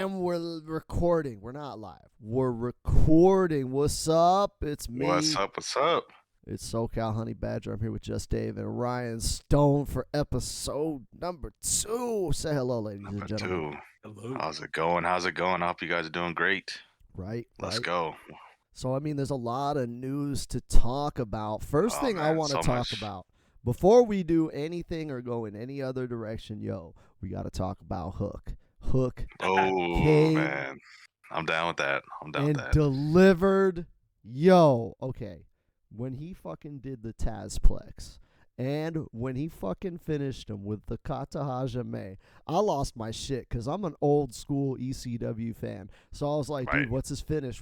And we're recording. We're not live. We're recording. What's up? It's me. What's up? What's up? It's SoCal Honey Badger. I'm here with Just Dave and Ryan Stone for episode number 2. Say hello, ladies and Number gentlemen. 2. Hello. How's it going? I hope you guys are doing great. Right. Let's go. So, I mean, there's a lot of news to talk about. First thing I want to talk about, before we do anything or go in any other direction, we got to talk about Hook. Hook. Oh, man. I'm down with that. And delivered. Okay. When he fucking did the Tazplex and when he fucking finished him with the Kata Hajime, I lost my shit because I'm an old school ECW fan. So I was like, dude, what's his finish?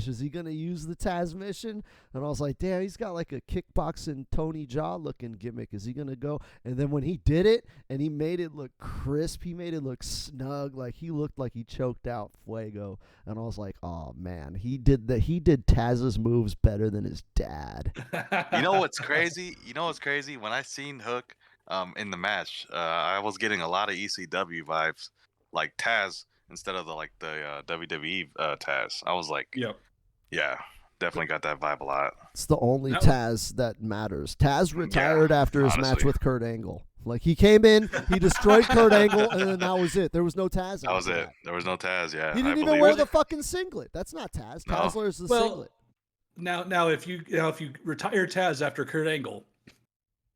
Is he going to use the Taz mission? And I was like, damn, he's got like a kickboxing Tony Jaa looking gimmick. Is he going to go? And then when he did it and he made it look crisp, he made it look snug, like he looked like he choked out Fuego. And I was like, oh man, he did Taz's moves better than his dad. You know what's crazy? When I seen Hook in the match, I was getting a lot of ECW vibes, like Taz instead of the WWE Taz. I was like, yep. Yeah, definitely got that vibe a lot. It's the only Taz that matters. Taz retired after his match with Kurt Angle. Like, he came in, he destroyed Kurt Angle, and then that was it. There was no Taz. That was it. There was no Taz, yeah. He didn't even wear the fucking singlet. That's not Taz. Taz wears the singlet. Now, if you retire Taz after Kurt Angle,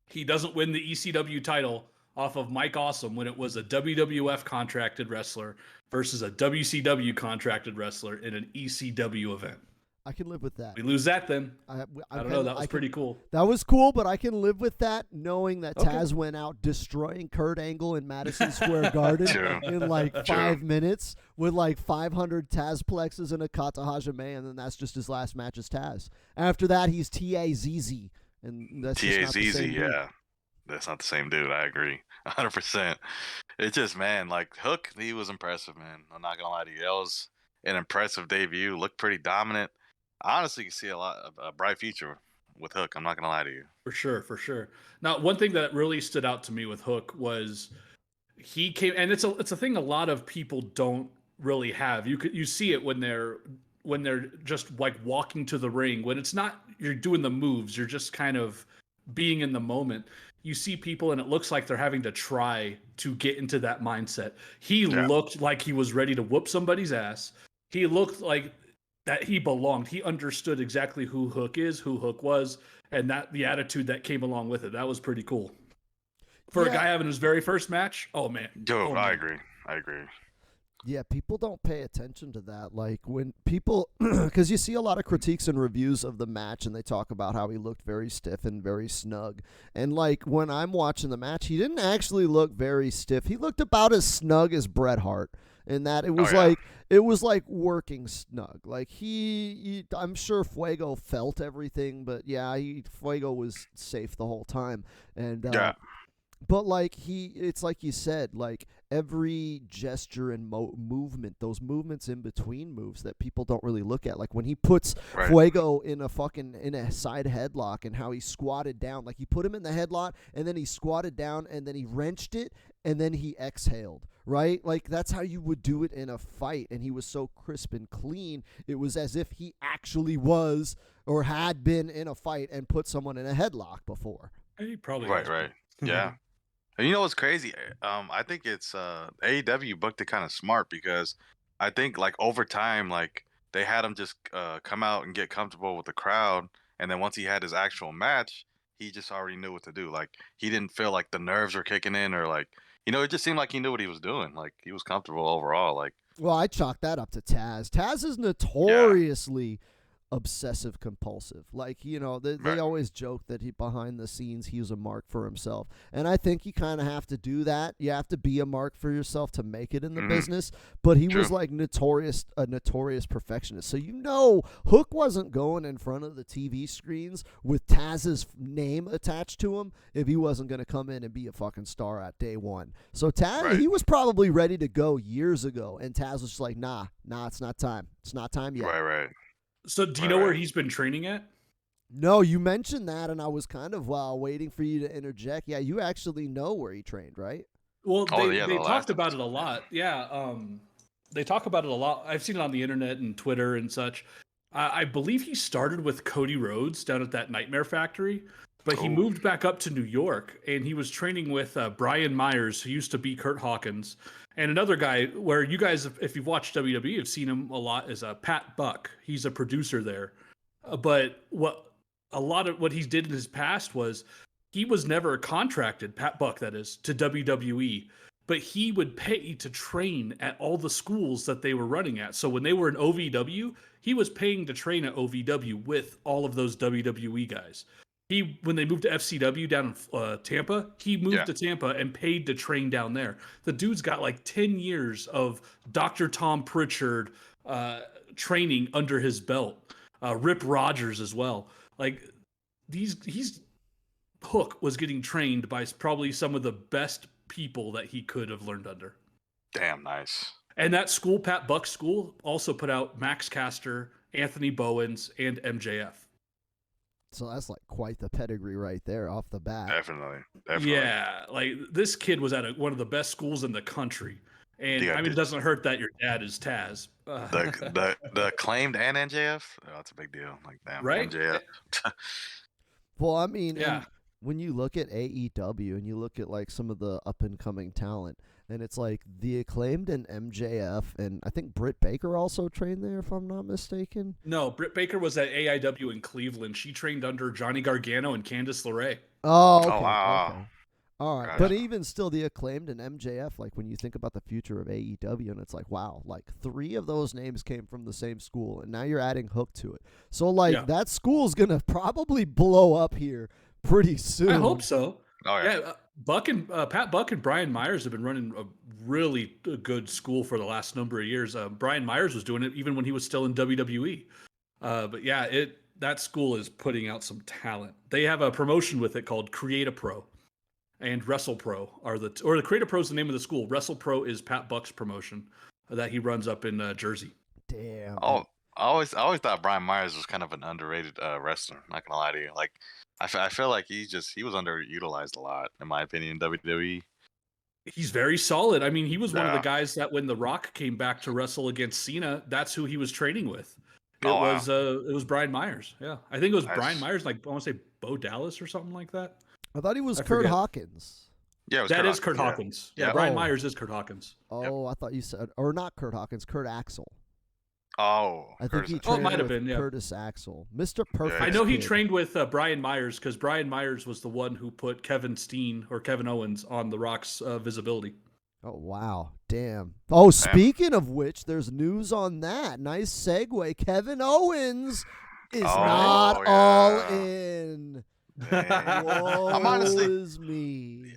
he doesn't win the ECW title off of Mike Awesome when it was a WWF contracted wrestler versus a WCW contracted wrestler in an ECW event. I can live with that. We lose that then. I don't know. That was pretty cool. That was cool, but I can live with that knowing that Taz went out destroying Kurt Angle in Madison Square Garden in like 5 minutes with like 500 Tazplexes and a Kata Hajime, and then that's just his last match as Taz. After that, he's T.A.Z.Z. And that's T.A.Z.Z., yeah. That's not the same dude. I agree. 100%. It's just, man, like Hook, he was impressive, man. I'm not going to lie to you. That was an impressive debut. Looked pretty dominant. I honestly can see a bright future with Hook. I'm not going to lie to you. For sure. Now, one thing that really stood out to me with Hook was he came, and it's a thing a lot of people don't really have. You see it when they're just like walking to the ring, when it's not you're doing the moves, you're just kind of being in the moment. You see people and it looks like they're having to try to get into that mindset. He looked like he was ready to whoop somebody's ass. He looked like that he belonged. He understood exactly who Hook is, who Hook was, and that the attitude that came along with it. That was pretty cool. For a guy having his very first match, I agree. Yeah, people don't pay attention to that. Like when people, because you see a lot of critiques and reviews of the match, and they talk about how he looked very stiff and very snug. And like when I'm watching the match, he didn't actually look very stiff. He looked about as snug as Bret Hart. In that it was like working snug. Like he I'm sure Fuego felt everything, but Fuego was safe the whole time. And but like it's like you said, like every gesture and movement, those movements in between moves that people don't really look at. Like when he puts Fuego in a side headlock and how he squatted down, like he put him in the headlock and then he squatted down and then he wrenched it and then he exhaled, right? Like that's how you would do it in a fight. And he was so crisp and clean. It was as if he actually was or had been in a fight and put someone in a headlock before. He probably right. Yeah. And you know what's crazy? I think it's AEW booked it kind of smart because I think like over time, like they had him just come out and get comfortable with the crowd, and then once he had his actual match, he just already knew what to do. Like he didn't feel like the nerves were kicking in, or like it just seemed like he knew what he was doing. Like he was comfortable overall. Like, well, I chalk that up to Taz. Taz is notoriously obsessive compulsive. Like, they always joke that behind the scenes he was a mark for himself, and I think you kind of have to do that. You have to be a mark for yourself to make it in the business. But he was like a notorious perfectionist. So Hook wasn't going in front of the TV screens with Taz's name attached to him if he wasn't going to come in and be a fucking star at day one. So Taz, he was probably ready to go years ago, and Taz was just like, nah, it's not time. It's not time yet. Right. So do you know where he's been training at? No, you mentioned that, and I was kind of waiting for you to interject. Yeah, you actually know where he trained, right? Well, they talked about it a lot. Yeah. they talk about it a lot. I've seen it on the internet and Twitter and such. I believe he started with Cody Rhodes down at that Nightmare Factory, but he Ooh. moved back up to New York and he was training with Brian Myers, who used to be Kurt Hawkins, and another guy where you guys, if you've watched WWE, have seen him a lot, is Pat Buck. He's a producer there. But a lot of what he did in his past was he was never contracted, Pat Buck that is, to WWE, but he would pay to train at all the schools that they were running at. So when they were in OVW, he was paying to train at OVW with all of those WWE guys. When they moved to FCW down in Tampa, he moved to Tampa and paid to train down there. The dude's got like 10 years of Dr. Tom Pritchard training under his belt. Rip Rogers as well. Like Hook was getting trained by probably some of the best people that he could have learned under. Damn nice. And that school, Pat Buck School, also put out Max Caster, Anthony Bowens, and MJF. So that's like quite the pedigree right there off the bat. Definitely. Yeah, like this kid was at one of the best schools in the country. And I mean, it doesn't hurt that your dad is Taz. The acclaimed and MJF? Oh, that's a big deal. Like, damn, right? MJF. Well, I mean, yeah. When you look at AEW and you look at like some of the up and coming talent, and it's like the Acclaimed and MJF, and I think Britt Baker also trained there, if I'm not mistaken. No, Britt Baker was at AIW in Cleveland. She trained under Johnny Gargano and Candice LeRae. Oh, okay, wow. Okay. All right, Gotcha. but even still, the Acclaimed and MJF, like when you think about the future of AEW, and it's like, wow, like 3 of those names came from the same school, and now you're adding Hook to it. So like that school's gonna probably blow up here pretty soon. I hope so. Oh yeah. Pat Buck and Brian Myers have been running a really good school for the last number of years. Brian Myers was doing it even when he was still in WWE. But yeah, that school is putting out some talent. They have a promotion with it called Create a Pro. And Wrestle Pro the Create a Pro is the name of the school. Wrestle Pro is Pat Buck's promotion that he runs up in Jersey. Damn. Oh, I always thought Brian Myers was kind of an underrated wrestler. Not gonna lie to you. Like, I feel like he was underutilized a lot, in my opinion, in WWE. He's very solid. I mean, he was one of the guys that when The Rock came back to wrestle against Cena, that's who he was training with. It was Brian Myers. Yeah, I think it was Brian Myers. Like I want to say Bo Dallas or something like that. I thought he was Kurt Hawkins. Yeah, that is Kurt Hawkins. Yeah, Brian Myers is Kurt Hawkins. Oh, I thought you said, or not Kurt Hawkins, Kurt Axel. Oh, I think he trained might have with been, Curtis Axel, Mr. Perfect. I know he kid. trained with Brian Myers because Brian Myers was the one who put Kevin Steen or Kevin Owens on The Rock's visibility. Oh, wow. Damn. Oh, speaking of which, there's news on that. Nice segue. Kevin Owens is not all in. I'm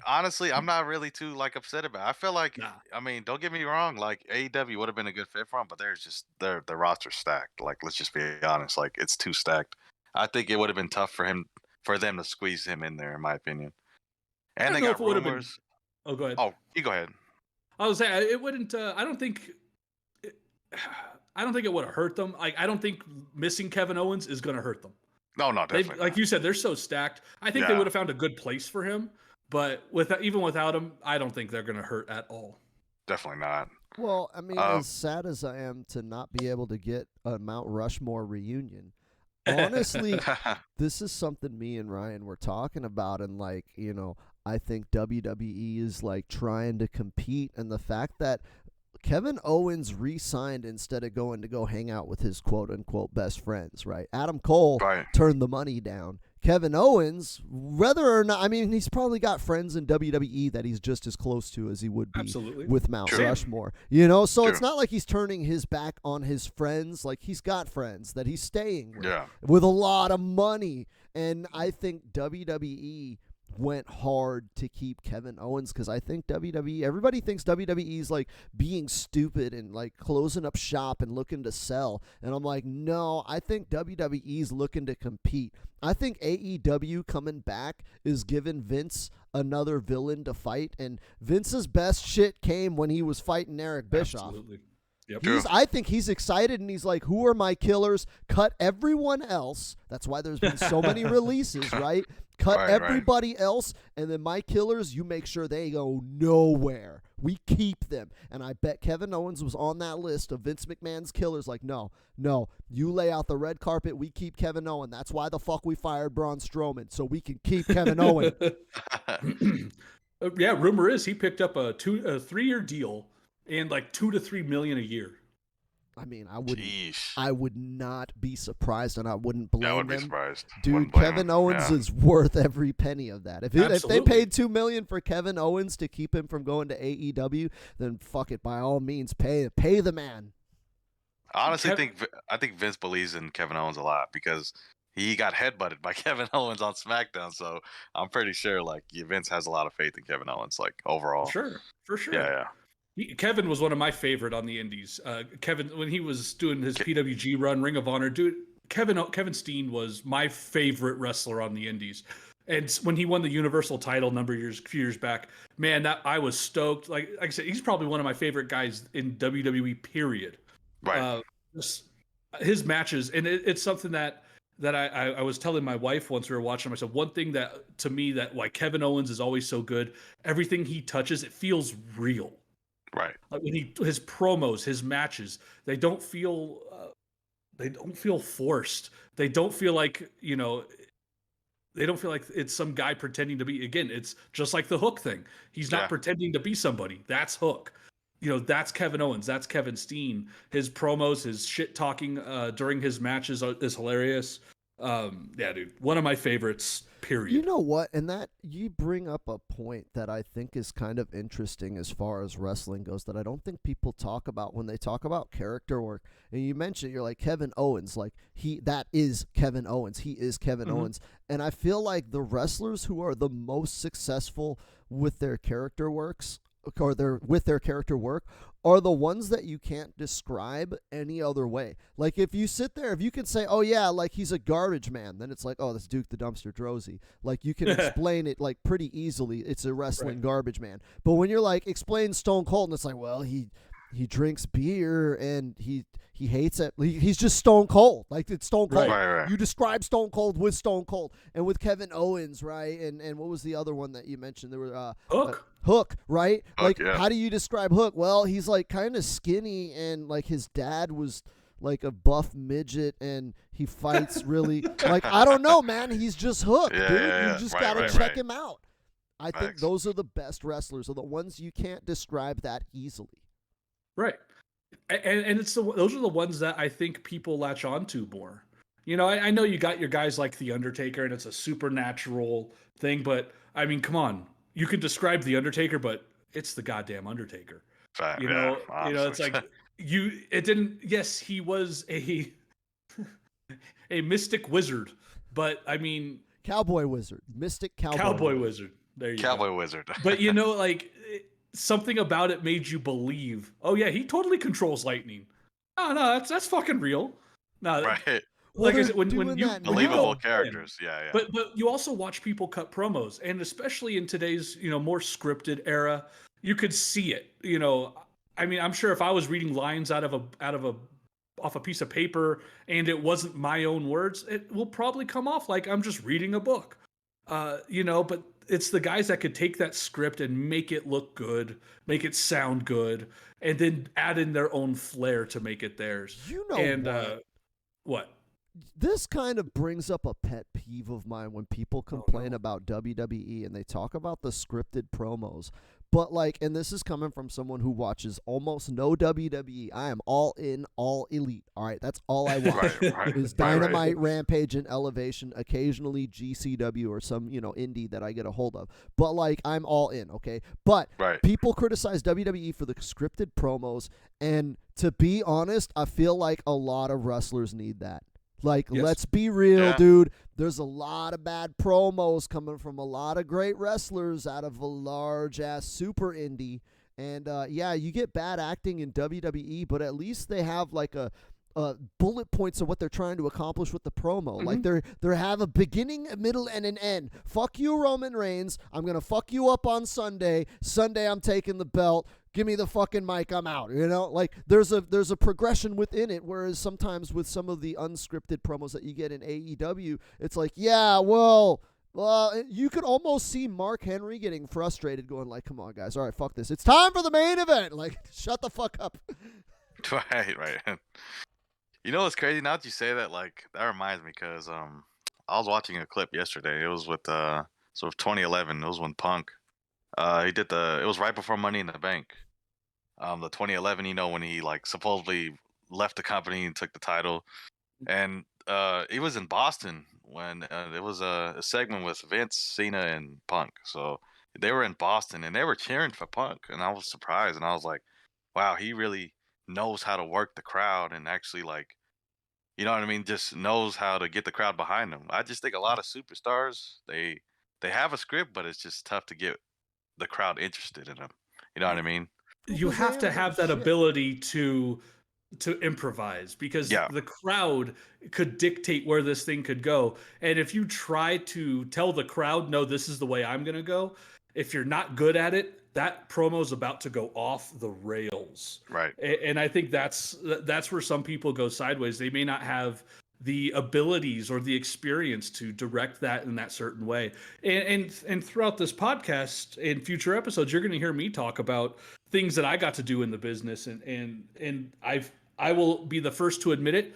honestly, I'm not really too upset about it. I feel like, I mean, don't get me wrong, like AEW would have been a good fit for him, but there's just the roster's stacked. Like, let's just be honest, like it's too stacked. I think it would have been tough for them to squeeze him in there, in my opinion. And they got rumors. Oh, go ahead. Oh, you go ahead. I was saying it wouldn't. I don't think it would have hurt them. Like, I don't think missing Kevin Owens is going to hurt them. No, definitely. Like you said, they're so stacked. I think they would have found a good place for him, but even without him, I don't think they're going to hurt at all. Definitely not. Well, I mean, as sad as I am to not be able to get a Mount Rushmore reunion, honestly, this is something me and Ryan were talking about, and I think WWE is trying to compete, and the fact that Kevin Owens re-signed instead of going to go hang out with his quote-unquote best friends, right? Adam Cole turned the money down. Kevin Owens, whether or not, I mean, he's probably got friends in WWE that he's just as close to as he would be with Mount Rushmore. So it's not like he's turning his back on his friends. Like, he's got friends that he's staying with a lot of money. And I think WWE went hard to keep Kevin Owens because I think everybody thinks WWE's being stupid and closing up shop and looking to sell. And I'm like, no, I think WWE's looking to compete. I think AEW coming back is giving Vince another villain to fight. And Vince's best shit came when he was fighting Eric Bischoff. Absolutely. Yep. I think he's excited, and he's like, who are my killers? Cut everyone else. That's why there's been so many releases, right? Cut everybody else, and then my killers, you make sure they go nowhere We keep them. And I bet Kevin Owens was on that list of Vince McMahon's killers. Like, no, you lay out the red carpet, we keep Kevin Owens. That's why the fuck we fired Braun Strowman, so we can keep Kevin Owens. Yeah, rumor is he picked up a 3-year deal and like $2 to $3 million a year. I mean, Jeez. I would not be surprised, and I wouldn't blame I would be them. surprised. Dude, Wouldn't blame Kevin him. Owens Yeah. is worth every penny of that. If they Absolutely. paid $2 million for Kevin Owens to keep him from going to AEW, then fuck it. By all means, pay the man. I honestly Kev- I think Vince believes in Kevin Owens a lot because he got headbutted by Kevin Owens on SmackDown. So I'm pretty sure like Vince has a lot of faith in Kevin Owens, like overall. For sure. Yeah. Kevin was one of my favorite on the Indies. Kevin, when he was doing his PWG run, Ring of Honor, dude, Kevin Steen was my favorite wrestler on the Indies. And when he won the Universal title a few years back, man, that I was stoked. Like I said, he's probably one of my favorite guys in WWE. Period. Right. His matches, and it's something that I was telling my wife once we were watching. I said one thing that to me that why Kevin Owens is always so good. Everything he touches, it feels real. Right. Like when his promos, his matches, they don't feel forced. They don't feel like they don't feel like it's some guy pretending to be. Again, it's just like the Hook thing. He's not pretending to be somebody. That's Hook. That's Kevin Owens. That's Kevin Steen. His promos, his shit talking during his matches is hilarious. Yeah, dude, one of my favorites. Period. You know what? And that you bring up a point that I think is kind of interesting as far as wrestling goes that I don't think people talk about when they talk about character work. And you mentioned you're like Kevin Owens, like that is Kevin Owens. He is Kevin Owens. And I feel like the wrestlers who are the most successful with their character works with their character work are the ones that you can't describe any other way. Like if you sit there, if you can say, oh yeah, like he's a garbage man, then it's like, oh, that's Duke the Dumpster Droese. Like you can explain it like pretty easily. It's a wrestling garbage man. But when you're like, explain Stone Cold, and it's like, well, he drinks beer and he hates it. He's just Stone Cold. Like it's Stone Cold. Right. You describe Stone Cold with Stone Cold. And with Kevin Owens, right? And what was the other one that you mentioned? There were Hook, right? Hook, like how do you describe Hook? Well, he's like kind of skinny and like his dad was like a buff midget and he fights really like I don't know, man. He's just Hook, dude. You just gotta check him out. I think those are the best wrestlers, are the ones you can't describe that easily. Right. And it's those are the ones that I think people latch on to more. I know you got your guys like The Undertaker and it's a supernatural thing, but I mean, come on. You can describe The Undertaker, but it's the goddamn Undertaker. Fact, it's like it didn't, yes, he was a mystic wizard, but I mean. Cowboy wizard. Mystic cowboy wizard. There you go. Cowboy wizard. But like something about it made you believe, oh yeah, he totally controls lightning. No, that's fucking real. No, right. Like I said, when you believable characters, yeah. But you also watch people cut promos, and especially in today's more scripted era, you could see it. I mean, I'm sure if I was reading lines off a piece of paper and it wasn't my own words, it will probably come off like I'm just reading a book. But it's the guys that could take that script and make it look good, make it sound good, and then add in their own flair to make it theirs. What? This kind of brings up a pet peeve of mine when people complain about WWE and they talk about the scripted promos. But and this is coming from someone who watches almost no WWE. I am all in, all elite. All right, that's all I watch. Is Dynamite, Rampage, and Elevation. Occasionally GCW or some indie that I get a hold of. But I'm all in. Okay, but people criticize WWE for the scripted promos, and to be honest, I feel like a lot of wrestlers need that. Let's be real, dude. There's a lot of bad promos coming from a lot of great wrestlers out of a large-ass super indie. And, you get bad acting in WWE, but at least they have, bullet points of what they're trying to accomplish with the promo. Mm-hmm. They have a beginning, a middle, and an end. Fuck you, Roman Reigns. I'm going to fuck you up on Sunday. Sunday, I'm taking the belt. Give me the fucking mic, I'm out. There's a progression within it, whereas sometimes with some of the unscripted promos that you get in AEW, it's like, Well, you could almost see Mark Henry getting frustrated, going like, "Come on, guys, all right, fuck this. It's time for the main event." Like, shut the fuck up. Right. You know what's crazy? Now that you say that, like that reminds me because I was watching a clip yesterday. It was with 2011. It was when Punk he did it was right before Money in the Bank. The 2011, when he like supposedly left the company and took the title, and he was in Boston when there was a segment with Vince, Cena, and Punk. So they were in Boston and they were cheering for Punk, and I was surprised, and I was like, wow, he really knows how to work the crowd and actually like, you know what I mean, just knows how to get the crowd behind them. I just think a lot of superstars they have a script, but it's just tough to get the crowd interested in them. You know what I mean? You have to have that ability to improvise, because Yeah. the crowd could dictate where this thing could go. And if you try to tell the crowd, no, this is the way I'm going to go, if you're not good at it, that promo's about to go off the rails. Right. And I think that's where some people go sideways. They may not have the abilities or the experience to direct that in that certain way. And throughout this podcast and future episodes, you're going to hear me talk about things that I got to do in the business, and I will be the first to admit it.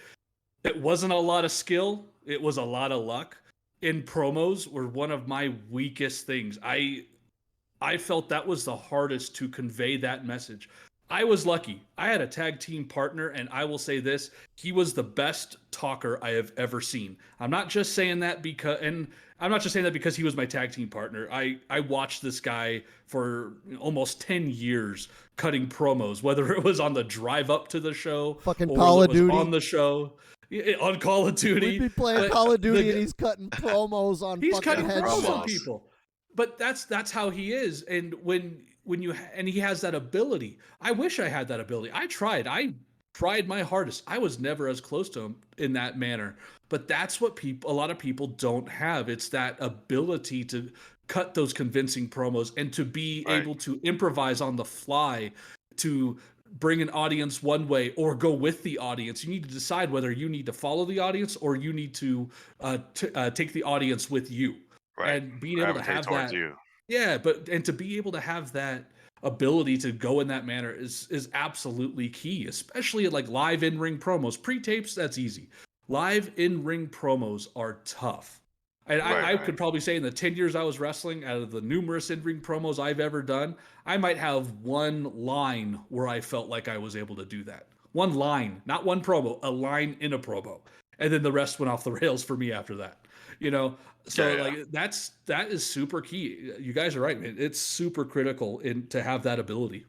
It wasn't a lot of skill. It was a lot of luck. And promos were one of my weakest things. I felt that was the hardest to convey that message. I was lucky. I had a tag team partner, and I will say this, he was the best talker I have ever seen. I'm not just saying that because he was my tag team partner. I watched this guy for almost 10 years cutting promos, whether it was on the drive up to the show, Fucking or Call of it was Duty. on the show. On Call of Duty. We'd be playing Call of Duty and he's cutting promos on He's fucking cutting promos headshots. on people. But that's how he is. And when he has that ability. I wish I had that ability. I tried my hardest. I was never as close to him in that manner. But that's what a lot of people don't have. It's that ability to cut those convincing promos and to be able to improvise on the fly, to bring an audience one way or go with the audience. You need to decide whether you need to follow the audience or you need to take the audience with you. Right. And being able to have that. You. Yeah, and to be able to have that ability to go in that manner is absolutely key, especially at like live in-ring promos. Pre-tapes, that's easy. Live in-ring promos are tough. And I could probably say in the 10 years I was wrestling, out of the numerous in-ring promos I've ever done, I might have one line where I felt like I was able to do that. One line, not one promo, a line in a promo. And then the rest went off the rails for me after that. Like that is super key. You guys are right, man. It's super critical to have that ability.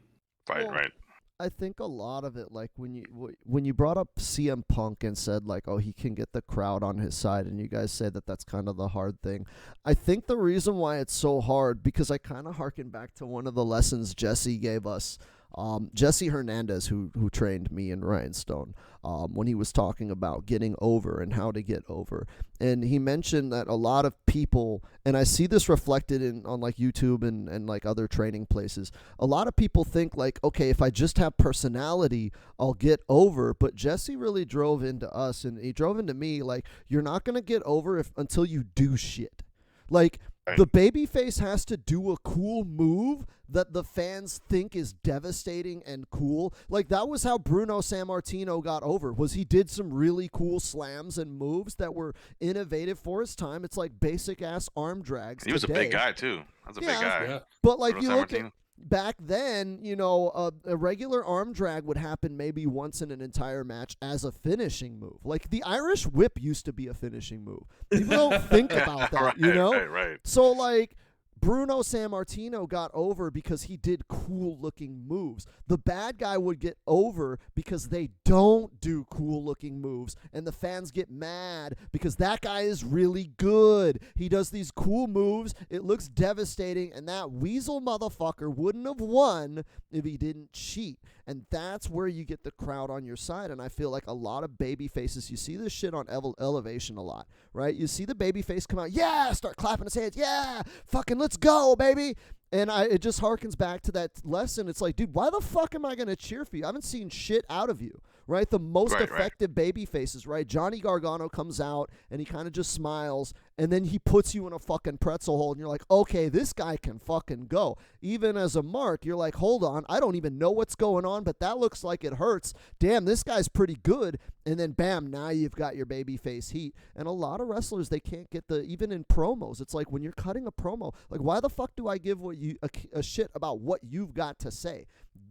Right. I think a lot of it, like when you brought up CM Punk and said like, oh, he can get the crowd on his side, and you guys say that that's kind of the hard thing. I think the reason why it's so hard, because I kind of harken back to one of the lessons Jesse gave us. Jesse Hernandez, who trained me and Ryan Stone, when he was talking about getting over and how to get over. And he mentioned that a lot of people, and I see this reflected on like YouTube and like other training places, a lot of people think like, okay, if I just have personality, I'll get over. But Jesse really drove into us, and he drove into me, like, you're not going to get over until you do shit. Like, the babyface has to do a cool move that the fans think is devastating and cool. Like, that was how Bruno Sammartino got over, was he did some really cool slams and moves that were innovative for his time. It's like basic-ass arm drags. He was a big guy, too. That's a big guy. Yeah. But, like, Bruno you look Sammartino. at... Back then, a regular arm drag would happen maybe once in an entire match as a finishing move. Like, the Irish whip used to be a finishing move. People don't think about that, Right. So, like, Bruno Sammartino got over because he did cool-looking moves. The bad guy would get over because they don't do cool-looking moves, and the fans get mad because that guy is really good. He does these cool moves. It looks devastating, and that weasel motherfucker wouldn't have won if he didn't cheat. And that's where you get the crowd on your side. And I feel like a lot of baby faces, you see this shit on Elevation a lot, right? You see the baby face come out, yeah, start clapping his hands, yeah, fucking let's go, baby. And it just harkens back to that lesson. It's like, dude, why the fuck am I going to cheer for you? I haven't seen shit out of you, right? The most Right, effective baby faces, right? Johnny Gargano comes out and he kind of just smiles, and then he puts you in a fucking pretzel hole, and you're like, okay, this guy can fucking go. Even as a mark, you're like, hold on, I don't even know what's going on, but that looks like it hurts. Damn, this guy's pretty good. And then bam, now you've got your baby face heat. And a lot of wrestlers, they can't get even in promos. It's like when you're cutting a promo, like why the fuck do I give a shit about what you've got to say?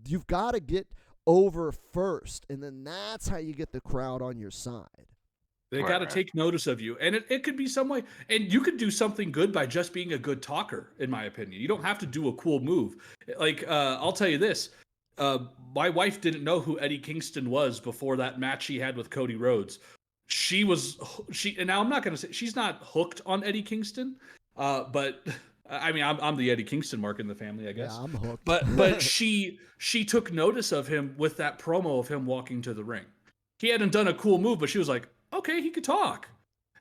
You've got to get over first, and then that's how you get the crowd on your side. They got to take notice of you. And it could be some way. And you could do something good by just being a good talker, in my opinion. You don't have to do a cool move. Like, I'll tell you this. My wife didn't know who Eddie Kingston was before that match he had with Cody Rhodes. And now I'm not going to say she's not hooked on Eddie Kingston, but I mean, I'm the Eddie Kingston mark in the family, I guess. Yeah, I'm hooked. But she took notice of him with that promo of him walking to the ring. He hadn't done a cool move, but she was like, okay, he could talk.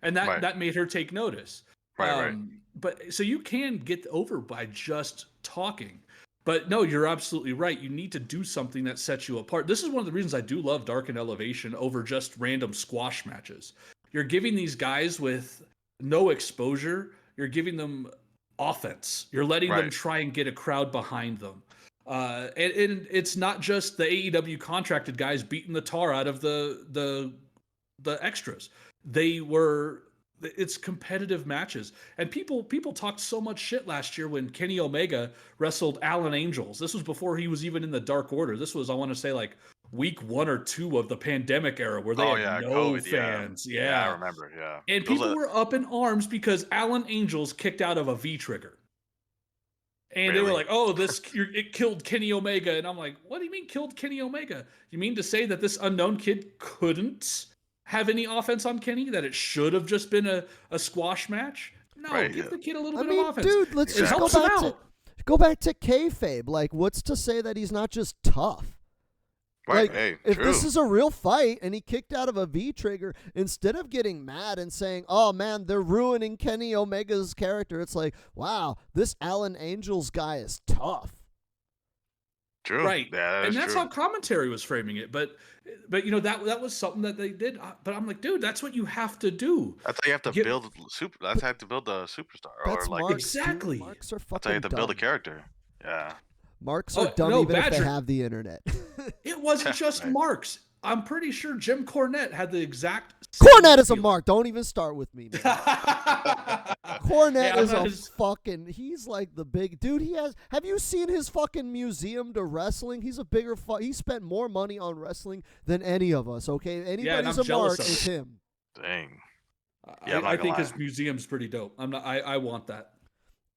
And that made her take notice. Right. But so you can get over by just talking. But no, you're absolutely right. You need to do something that sets you apart. This is one of the reasons I do love Dark and Elevation over just random squash matches. You're giving these guys with no exposure, you're giving them offense. You're letting them try and get a crowd behind them. And it's not just the AEW contracted guys beating the tar out of the extras. It's competitive matches. And people talked so much shit last year when Kenny Omega wrestled Alan Angels. This was before he was even in the Dark Order. This was, I want to say, like week 1 or 2 of the pandemic era where they had no COVID, fans. Yeah, I remember. Yeah. And people were up in arms because Alan Angels kicked out of a V-trigger. And they were like, oh, it killed Kenny Omega. And I'm like, what do you mean killed Kenny Omega? You mean to say that this unknown kid couldn't have any offense on Kenny? That it should have just been a squash match? No, give the kid a little bit of offense. Dude, let's just go back to kayfabe. Like, what's to say that he's not just tough? Right. Like, if this is a real fight and he kicked out of a V-trigger, instead of getting mad and saying, oh, man, they're ruining Kenny Omega's character, it's like, wow, this Alan Angels guy is tough. True. Right. Yeah, and that's how commentary was framing it. But you know, that was something that they did. But I'm like, dude, that's what you have to do. That's how you have to build That's how you have to build a superstar. That's or like marks, exactly. Dude, marks are fucking that's how you have to build a dumb. character. Yeah. Marks are dumb even if they have the internet. It wasn't just marks. I'm pretty sure Jim Cornette had the exact Cornette is a mark. Don't even start with me, man. Cornette is fucking, he's like the big dude. Have you seen his fucking museum to wrestling? He's a bigger he spent more money on wrestling than any of us, okay? Anybody's a mark, it's him. Dang. I think his museum's pretty dope. I want that.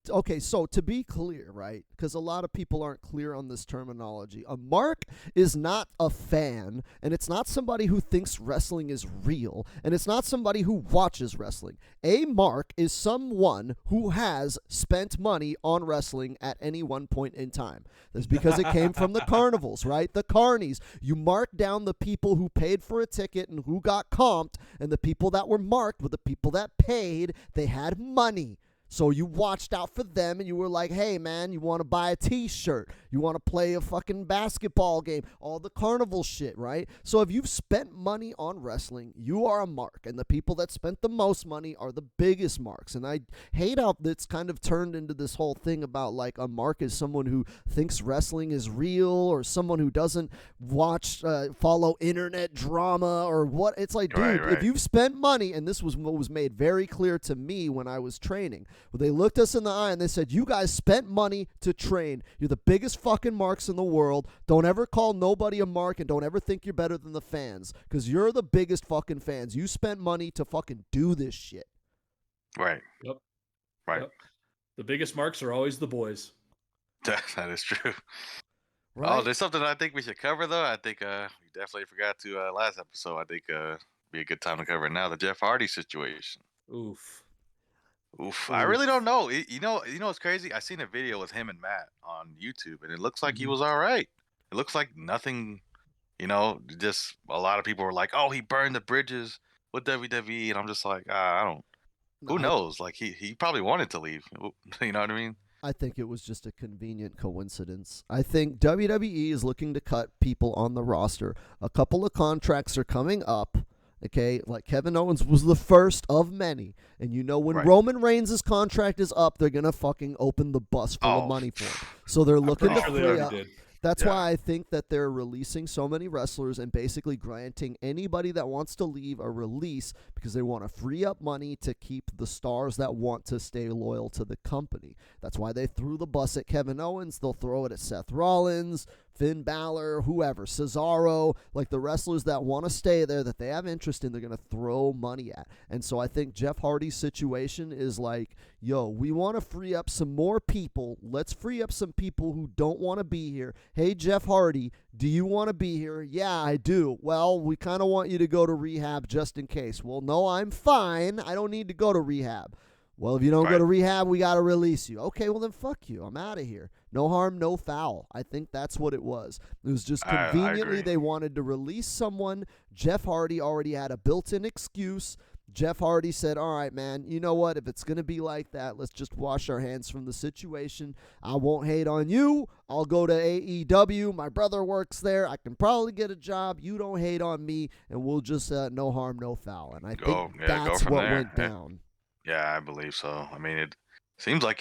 Okay, so to be clear, right, because a lot of people aren't clear on this terminology, a mark is not a fan, and it's not somebody who thinks wrestling is real, and it's not somebody who watches wrestling. A mark is someone who has spent money on wrestling at any one point in time. That's because it came from the carnivals, right? The carnies. You mark down the people who paid for a ticket and who got comped, and the people that were marked were the people that paid. They had money. So you watched out for them and you were like, hey, man, you want to buy a T-shirt. You want to play a fucking basketball game. All the carnival shit, right? So if you've spent money on wrestling, you are a mark. And the people that spent the most money are the biggest marks. And I hate how it's kind of turned into this whole thing about like a mark is someone who thinks wrestling is real or someone who doesn't follow internet drama or what. It's like, dude, if you've spent money, and this was what was made very clear to me when I was training, they looked us in the eye and they said, you guys spent money to train. You're the biggest fucking marks in the world. Don't ever call nobody a mark and don't ever think you're better than the fans because you're the biggest fucking fans. You spent money to fucking do this shit. Right. Yep. Right. Yep. The biggest marks are always the boys. That is true. Right. Oh, there's something I think we should cover, though. I think we definitely forgot to last episode. I think be a good time to cover it now. The Jeff Hardy situation. Oof. I really don't know. You know what's crazy? I seen a video with him and Matt on YouTube, and it looks like he was all right. It looks like nothing, just a lot of people were like, oh, he burned the bridges with WWE, and I'm just like, I don't. Who knows? Like he probably wanted to leave. You know what I mean? I think it was just a convenient coincidence. I think WWE is looking to cut people on the roster. A couple of contracts are coming up. Okay, like Kevin Owens was the first of many. And you know when Right. Roman Reigns' contract is up, they're going to fucking open the bus full of Oh. money for him. So they're looking Pretty to sure they free already up. did. That's Yeah. why I think that they're releasing so many wrestlers and basically granting anybody that wants to leave a release because they want to free up money to keep the stars that want to stay loyal to the company. That's why they threw the bus at Kevin Owens. They'll throw it at Seth Rollins, Finn Balor, whoever, Cesaro, like the wrestlers that want to stay there, that they have interest in, they're going to throw money at. And so I think Jeff Hardy's situation is like, yo, we want to free up some more people. Let's free up some people who don't want to be here. Hey, Jeff Hardy, do you want to be here? Yeah, I do. Well, we kind of want you to go to rehab just in case. Well, no, I'm fine. I don't need to go to rehab. Well, if you don't go Right. to rehab, we got to release you. Okay, well, then fuck you. I'm out of here. No harm, no foul. I think that's what it was. It was just I conveniently agree. they wanted to release someone. Jeff Hardy already had a built-in excuse. Jeff Hardy said, all right, man, you know what? If it's going to be like that, let's just wash our hands from the situation. I won't hate on you. I'll go to AEW. My brother works there. I can probably get a job. You don't hate on me, and we'll just no harm, no foul. And I Go think from what there. went Yeah. down. Yeah, I believe so. I mean, it seems like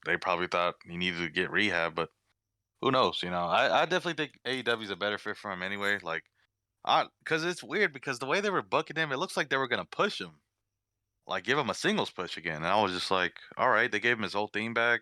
they probably thought he needed to get rehab, but who knows? I definitely think AEW is a better fit for him anyway. Like, because it's weird because the way they were booking him, it looks like they were gonna push him, like give him a singles push again. And I was just like, all right, they gave him his old theme back.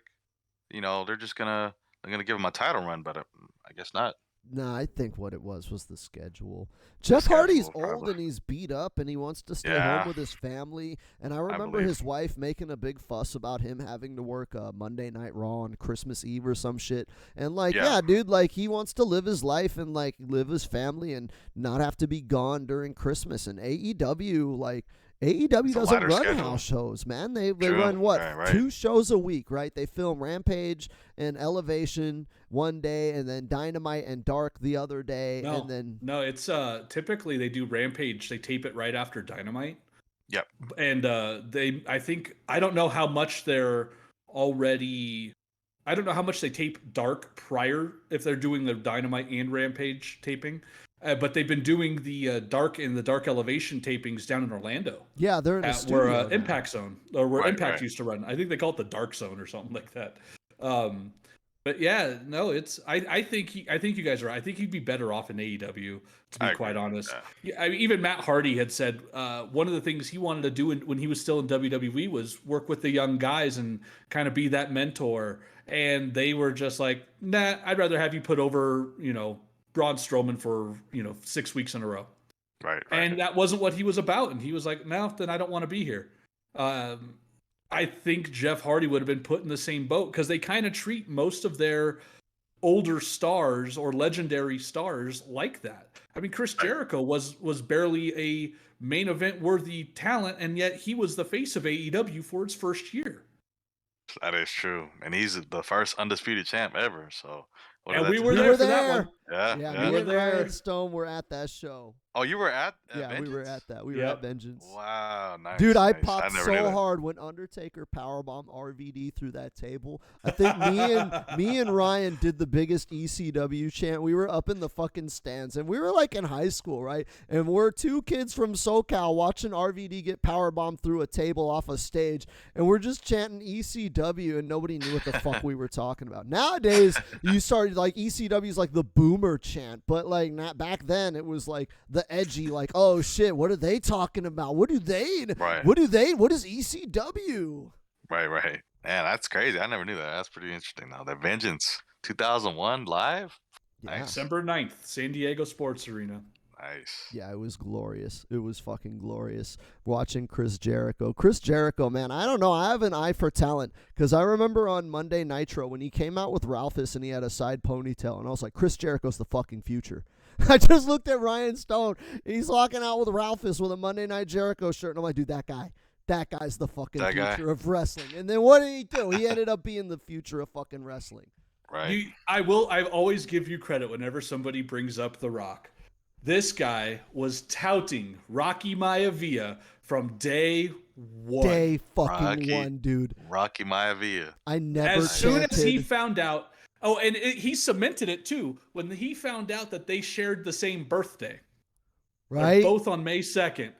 They're gonna give him a title run, but I guess not. Nah, I think what it was the schedule. Jeff Hardy's schedule, old probably. and he's beat up and he wants to stay Yeah. home with his family. And I remember believe. his wife making a big fuss about him having to work Monday Night Raw on Christmas Eve or some shit. And like, Yeah. yeah, dude, like he wants to live his life and like live his family and not have to be gone during Christmas. And AEW, like AEW It's a doesn't lighter run schedule. house shows, man. They True. run what? Right. 2 shows a week, right? They film Rampage and Elevation one day and then Dynamite and Dark the other day and then No, it's typically they do Rampage. They tape it right after Dynamite. Yep. And I don't know how much they're already. I don't know how much they tape Dark prior if they're doing the Dynamite and Rampage taping. But they've been doing the Dark and the Dark Elevation tapings down in Orlando. yeah, they're in the At studio. where now. Impact Zone or where Right, Impact right. used to run. I think they call it the Dark Zone or something like that. But yeah, no, it's I think you guys are. I think he'd be better off in AEW. To I be agree. quite honest, Yeah. I mean, even Matt Hardy had said one of the things he wanted to do when he was still in WWE was work with the young guys and kind of be that mentor. And they were just like, nah, I'd rather have you put over Braun Strowman for 6 weeks in a row. Right. And that wasn't what he was about. And he was like, no, then I don't want to be here. I think Jeff Hardy would have been put in the same boat because they kind of treat most of their older stars or legendary stars like that. I mean, Chris Jericho was barely a main event worthy talent, and yet he was the face of AEW for its first year. That is true, and he's the first undisputed champ ever. So, And we We were there were for that there. one. Yeah. Yeah, We me were and there. Ryan Stone were at that show. Oh, you were at? Yeah, we were Vengeance? at that. We were Yep. at Vengeance. Wow, nice. Dude, I nice. popped never knew so that. hard when Undertaker powerbombed RVD through that table. I think me and Ryan did the biggest ECW chant. We were up in the fucking stands, and we were like in high school, right? And we're 2 kids from SoCal watching RVD get powerbombed through a table off a stage, and we're just chanting ECW, and nobody knew what the fuck we were talking about. Nowadays, you started like ECW's like the boomer chant, but like not back then, it was like the edgy, like, oh shit, what are they talking about? What do they? Right. What is ECW? Right. Man, that's crazy. I never knew that. That's pretty interesting. Though that Vengeance 2001 live. Yeah. Nice. December 9th, San Diego Sports Arena. Nice. Yeah, it was glorious. It was fucking glorious watching Chris Jericho. Chris Jericho, man, I don't know. I have an eye for talent because I remember on Monday Nitro when he came out with Ralphus and he had a side ponytail, and I was like, Chris Jericho's the fucking future. I just looked at Ryan Stone. And he's walking out with Ralphus with a Monday Night Jericho shirt, and I'm like, dude, that guy's the fucking That guy. future of wrestling. And then what did he do? He ended up being the future of fucking wrestling. Right. I always give you credit whenever somebody brings up The Rock. This guy was touting Rocky Maivia from day one. Day fucking Rocky. one, dude. Rocky Maivia. I never As soon as he chanted. found out, he cemented it too when he found out that they shared the same birthday. They're Right? both on May 2nd.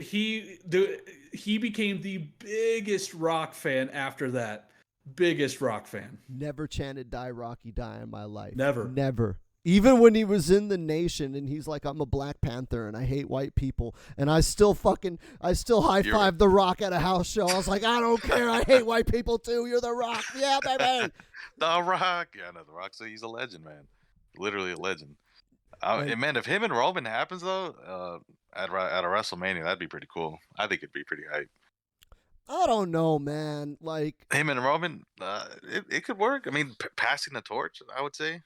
He became the biggest Rock fan after that. Biggest Rock fan. Never chanted Die Rocky Die in my life. Never. Never. Even when he was in the Nation and he's like, I'm a Black Panther and I hate white people, and I still high-fived The Rock at a house show. I was like, I don't care. I hate white people too. You're The Rock. Yeah, baby. The Rock. Yeah, no, The Rock. So he's a legend, man. Literally a legend. And man, if him and Roman happens though, at a WrestleMania, that'd be pretty cool. I think it'd be pretty hype. I don't know, man. Like, Him and Roman, it could work. I mean, passing the torch, I would say.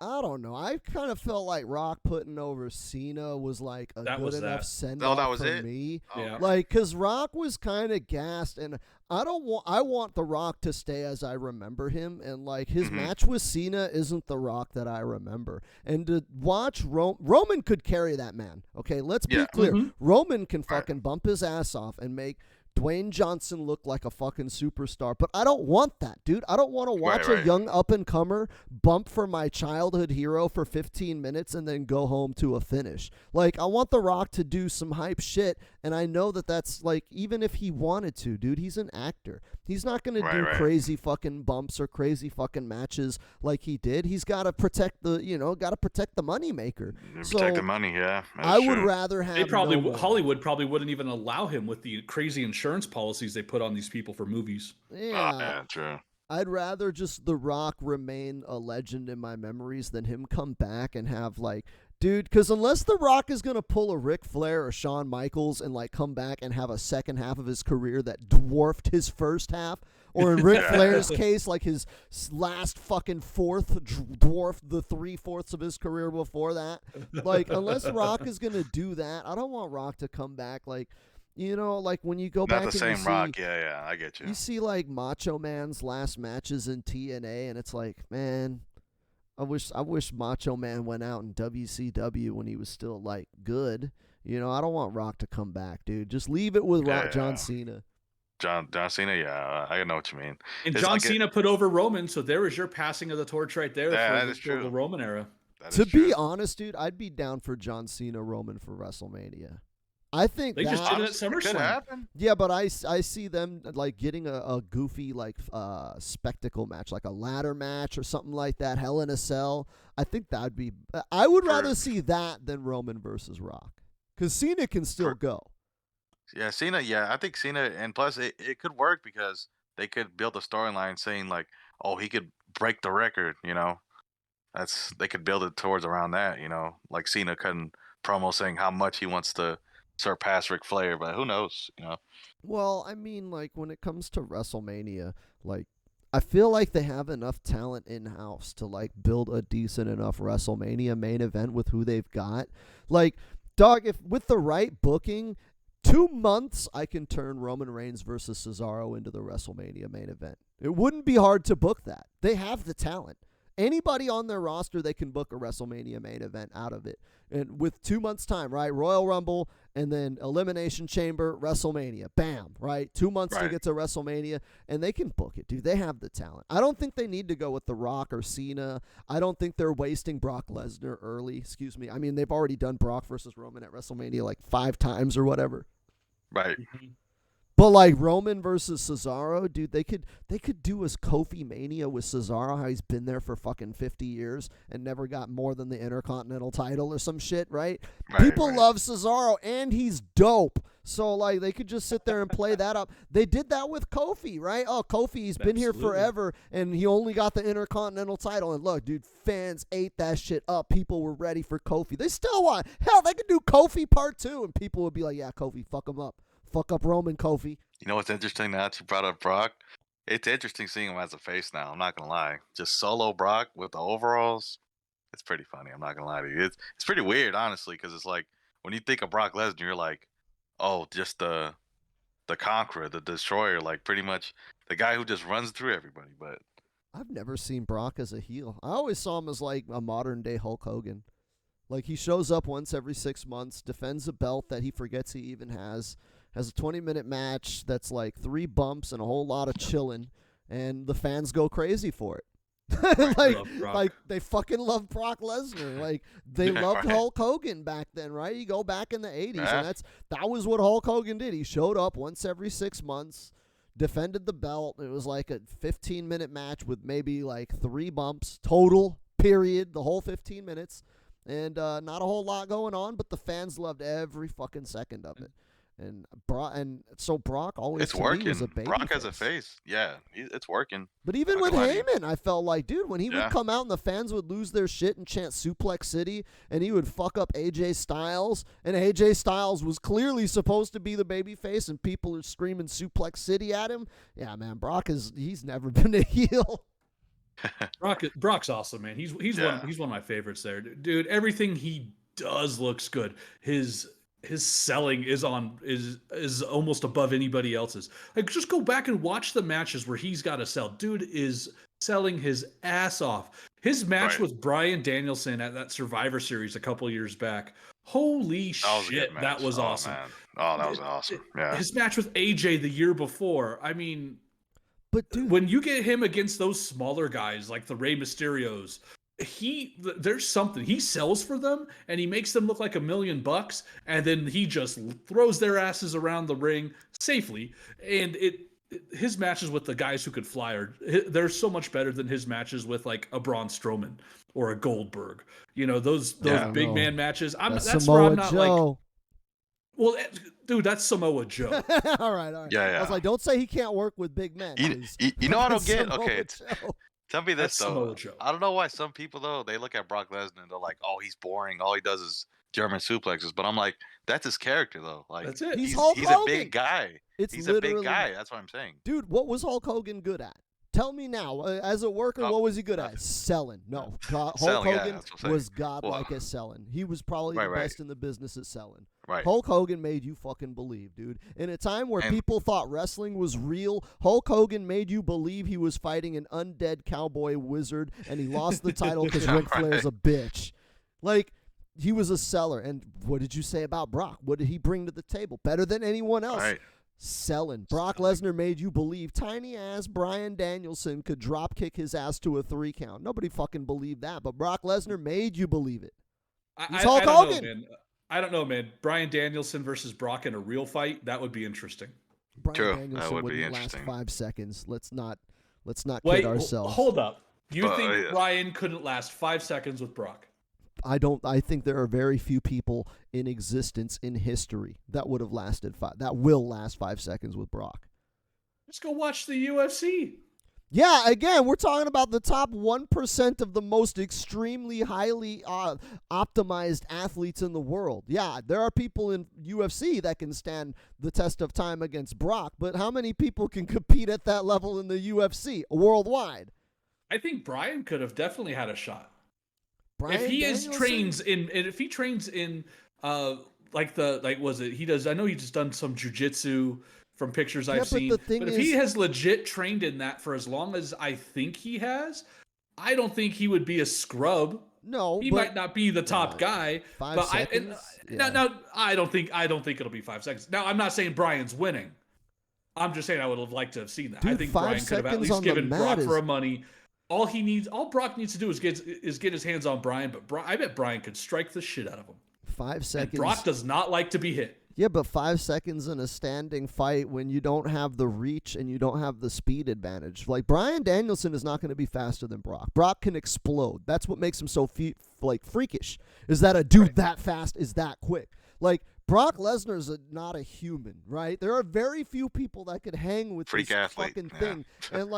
I don't know. I kind of felt like Rock putting over Cena was like a That good was enough that. send-off that was for it? me. Oh, Yeah. Like, cause Rock was kind of gassed, and I want The Rock to stay as I remember him, and like his Mhm. match with Cena isn't The Rock that I remember. And to watch Roman could carry that man. Okay, let's be Yeah. clear. Mhm. Roman can Right. fucking bump his ass off and make Dwayne Johnson look like a fucking superstar, but I don't want that, dude. I don't want to watch a right. young up-and-comer bump for my childhood hero for 15 minutes and then go home to a finish. Like, I want The Rock to do some hype shit, and I know that that's, like, even if he wanted to, dude, he's an actor. He's not going to do Right. crazy fucking bumps or crazy fucking matches like he did. He's got to protect the moneymaker. Protect So, the money, yeah. that's I would true. rather have They probably no more. Hollywood probably wouldn't even allow him with the crazy insurance policies they put on these people for movies. Yeah, true. I'd rather just The Rock remain a legend in my memories than him come back and have like, dude, because unless The Rock is going to pull a Ric Flair or Shawn Michaels and like come back and have a second half of his career that dwarfed his first half, or in Ric Flair's case, like his last fucking fourth dwarfed the 3/4 of his career before that. Like, unless Rock is going to do that, I don't want Rock to come back like, you know, like when you go Not back the and same you see, Rock. Yeah, I get you. you see like Macho Man's last matches in TNA, and it's like, man, I wish Macho Man went out in WCW when he was still like good. You know, I don't want Rock to come back, dude. Just leave it with Rock, John Yeah. Cena. John Cena, yeah, I know what you mean. And It's John like Cena put over Roman, so there was your passing of the torch right there Yeah, that for is the true. Roman era. That To is be true. honest, dude, I'd be down for John Cena Roman for WrestleMania. I think They that, just did it at Honestly, it could SummerSlam. happen. yeah, but I see them like getting a goofy like spectacle match, like a ladder match or something like that, Hell in a Cell. I think that'd be. I would rather For- see that than Roman versus Rock, because Cena can still For- go. Yeah, Cena. Yeah, I think Cena, and plus it could work because they could build a storyline saying like, oh, he could break the record. You know, they could build it towards around that. You know, like Cena couldn't promo saying how much he wants to surpass Ric Flair, but who knows? You know. Well, I mean, like when it comes to WrestleMania, like I feel like they have enough talent in house to like build a decent enough WrestleMania main event with who they've got. Like, dog, if with the right booking, 2 months I can turn Roman Reigns versus Cesaro into the WrestleMania main event. It wouldn't be hard to book that. They have the talent. Anybody on their roster, they can book a WrestleMania main event out of it. And with 2 months' time, right? Royal Rumble and then Elimination Chamber, WrestleMania. Bam, right? 2 months to Right. get to WrestleMania, and they can book it, dude. They have the talent. I don't think they need to go with The Rock or Cena. I don't think they're wasting Brock Lesnar early. Excuse me. I mean, they've already done Brock versus Roman at WrestleMania like 5 times or whatever. Right. But like Roman versus Cesaro, dude, they could do as Kofi Mania with Cesaro, how he's been there for fucking 50 years and never got more than the Intercontinental title or some shit, right? Right, People right. love Cesaro and he's dope. So like they could just sit there and play that up. They did that with Kofi, right? Oh, Kofi, he's been here Absolutely. forever and he only got the Intercontinental title. And look, dude, fans ate that shit up. People were ready for Kofi. They still want. Hell, they could do Kofi Part 2 and people would be like, yeah, Kofi, fuck him up. Fuck up Roman, Kofi. You know what's interesting now that you brought up Brock? It's interesting seeing him as a face now. I'm not gonna lie. Just solo Brock with the overalls. It's pretty funny. I'm not gonna lie to you. It's pretty weird, honestly, because it's like when you think of Brock Lesnar, you're like, oh, just the conqueror, the destroyer, like pretty much the guy who just runs through everybody. But I've never seen Brock as a heel. I always saw him as like a modern day Hulk Hogan. Like he shows up once every 6 months, defends a belt that he forgets he even has, has a 20-minute match that's like 3 bumps and a whole lot of chilling, and the fans go crazy for it. like they fucking love Brock Lesnar. Like they loved Hulk Hogan back then, right? You go back in the 80s, and that was what Hulk Hogan did. He showed up once every 6 months, defended the belt. It was like a 15-minute match with maybe like 3 bumps total, period, the whole 15 minutes. And not a whole lot going on, but the fans loved every fucking second of it. And so Brock always It's to me working. was a baby Brock has a face. face. Yeah, it's working. But even with Heyman, I felt like, dude, when he would Yeah. come out and the fans would lose their shit and chant Suplex City, and he would fuck up AJ Styles, and AJ Styles was clearly supposed to be the baby face, and people are screaming Suplex City at him. Yeah, man, he's never been a heel. Brock's awesome, man. He's one of my favorites there, dude. Everything he does looks good. His selling is almost above anybody else's. Like, just go back and watch the matches where he's got to sell. Dude is selling his ass off. His match with Bryan Danielson at that Survivor Series a couple years back. Holy shit, that was awesome. Man. Oh, that was awesome. Yeah. His match with AJ the year before. I mean, but dude, when you get him against those smaller guys like the Rey Mysterios, there's something. He sells for them and he makes them look like $1 million, and then he just throws their asses around the ring safely. And his matches with the guys who could fly they're so much better than his matches with like a Braun Strowman or a Goldberg. You know, those big man matches. That's where I'm not Joe. like, well, dude, that's Samoa Joe. all right. Yeah. I was like, don't say he can't work with big men. You know, I don't get. Okay, Joe. tell me this though. Joe. I don't know why some people though they look at Brock Lesnar and they're like, "Oh, he's boring. All he does is German suplexes." But I'm like, that's his character though. Like, that's it. He's Hulk a Hogan. big guy. He's a big guy. That's what I'm saying. Dude, what was Hulk Hogan good at? Tell me now. As a worker, what was he good at? Selling. No. Hulk Hogan was godlike at selling. He was probably the best in the business at selling. Right. Hulk Hogan made you fucking believe, dude. In a time where people thought wrestling was real, Hulk Hogan made you believe he was fighting an undead cowboy wizard, and he lost the title because Ric Flair's a bitch. Like, he was a seller. And what did you say about Brock? What did he bring to the table? Better than anyone else. Right. Selling. Brock Lesnar made you believe tiny ass Bryan Danielson could drop kick his ass to a 3 count. Nobody fucking believed that, but Brock Lesnar made you believe it. He's Hulk Hogan. I don't know, man. Bryan Danielson versus Brock in a real fight, that would be interesting. Bryan Danielson wouldn't last 5 seconds. Let's not kid ourselves. Hold up. You think Bryan couldn't last 5 seconds with Brock? I think there are very few people in existence in history that would have lasted that will last 5 seconds with Brock. Just go watch the UFC. Yeah, again, we're talking about the top 1% of the most extremely highly optimized athletes in the world. Yeah, there are people in UFC that can stand the test of time against Brock, but how many people can compete at that level in the UFC worldwide? I think Bryan could have definitely had a shot. Bryan trains in I know he's just done some jiu-jitsu from pictures I've seen. But if he has legit trained in that for as long as I think he has, I don't think he would be a scrub. No, he might not be the top guy. 5 seconds. Now, I don't think it'll be 5 seconds. Now, I'm not saying Bryan's winning. I'm just saying I would have liked to have seen that. Dude, I think Bryan could have at least given Brock for money. All Brock needs to do is get his hands on Bryan, but I bet Bryan could strike the shit out of him. 5 seconds. And Brock does not like to be hit. Yeah, but 5 seconds in a standing fight when you don't have the reach and you don't have the speed advantage. Like, Bryan Danielson is not going to be faster than Brock. Brock can explode. That's what makes him so freakish, is that a dude that fast is that quick. Like, Brock Lesnar's not a human, right? There are very few people that could hang with this fucking thing. And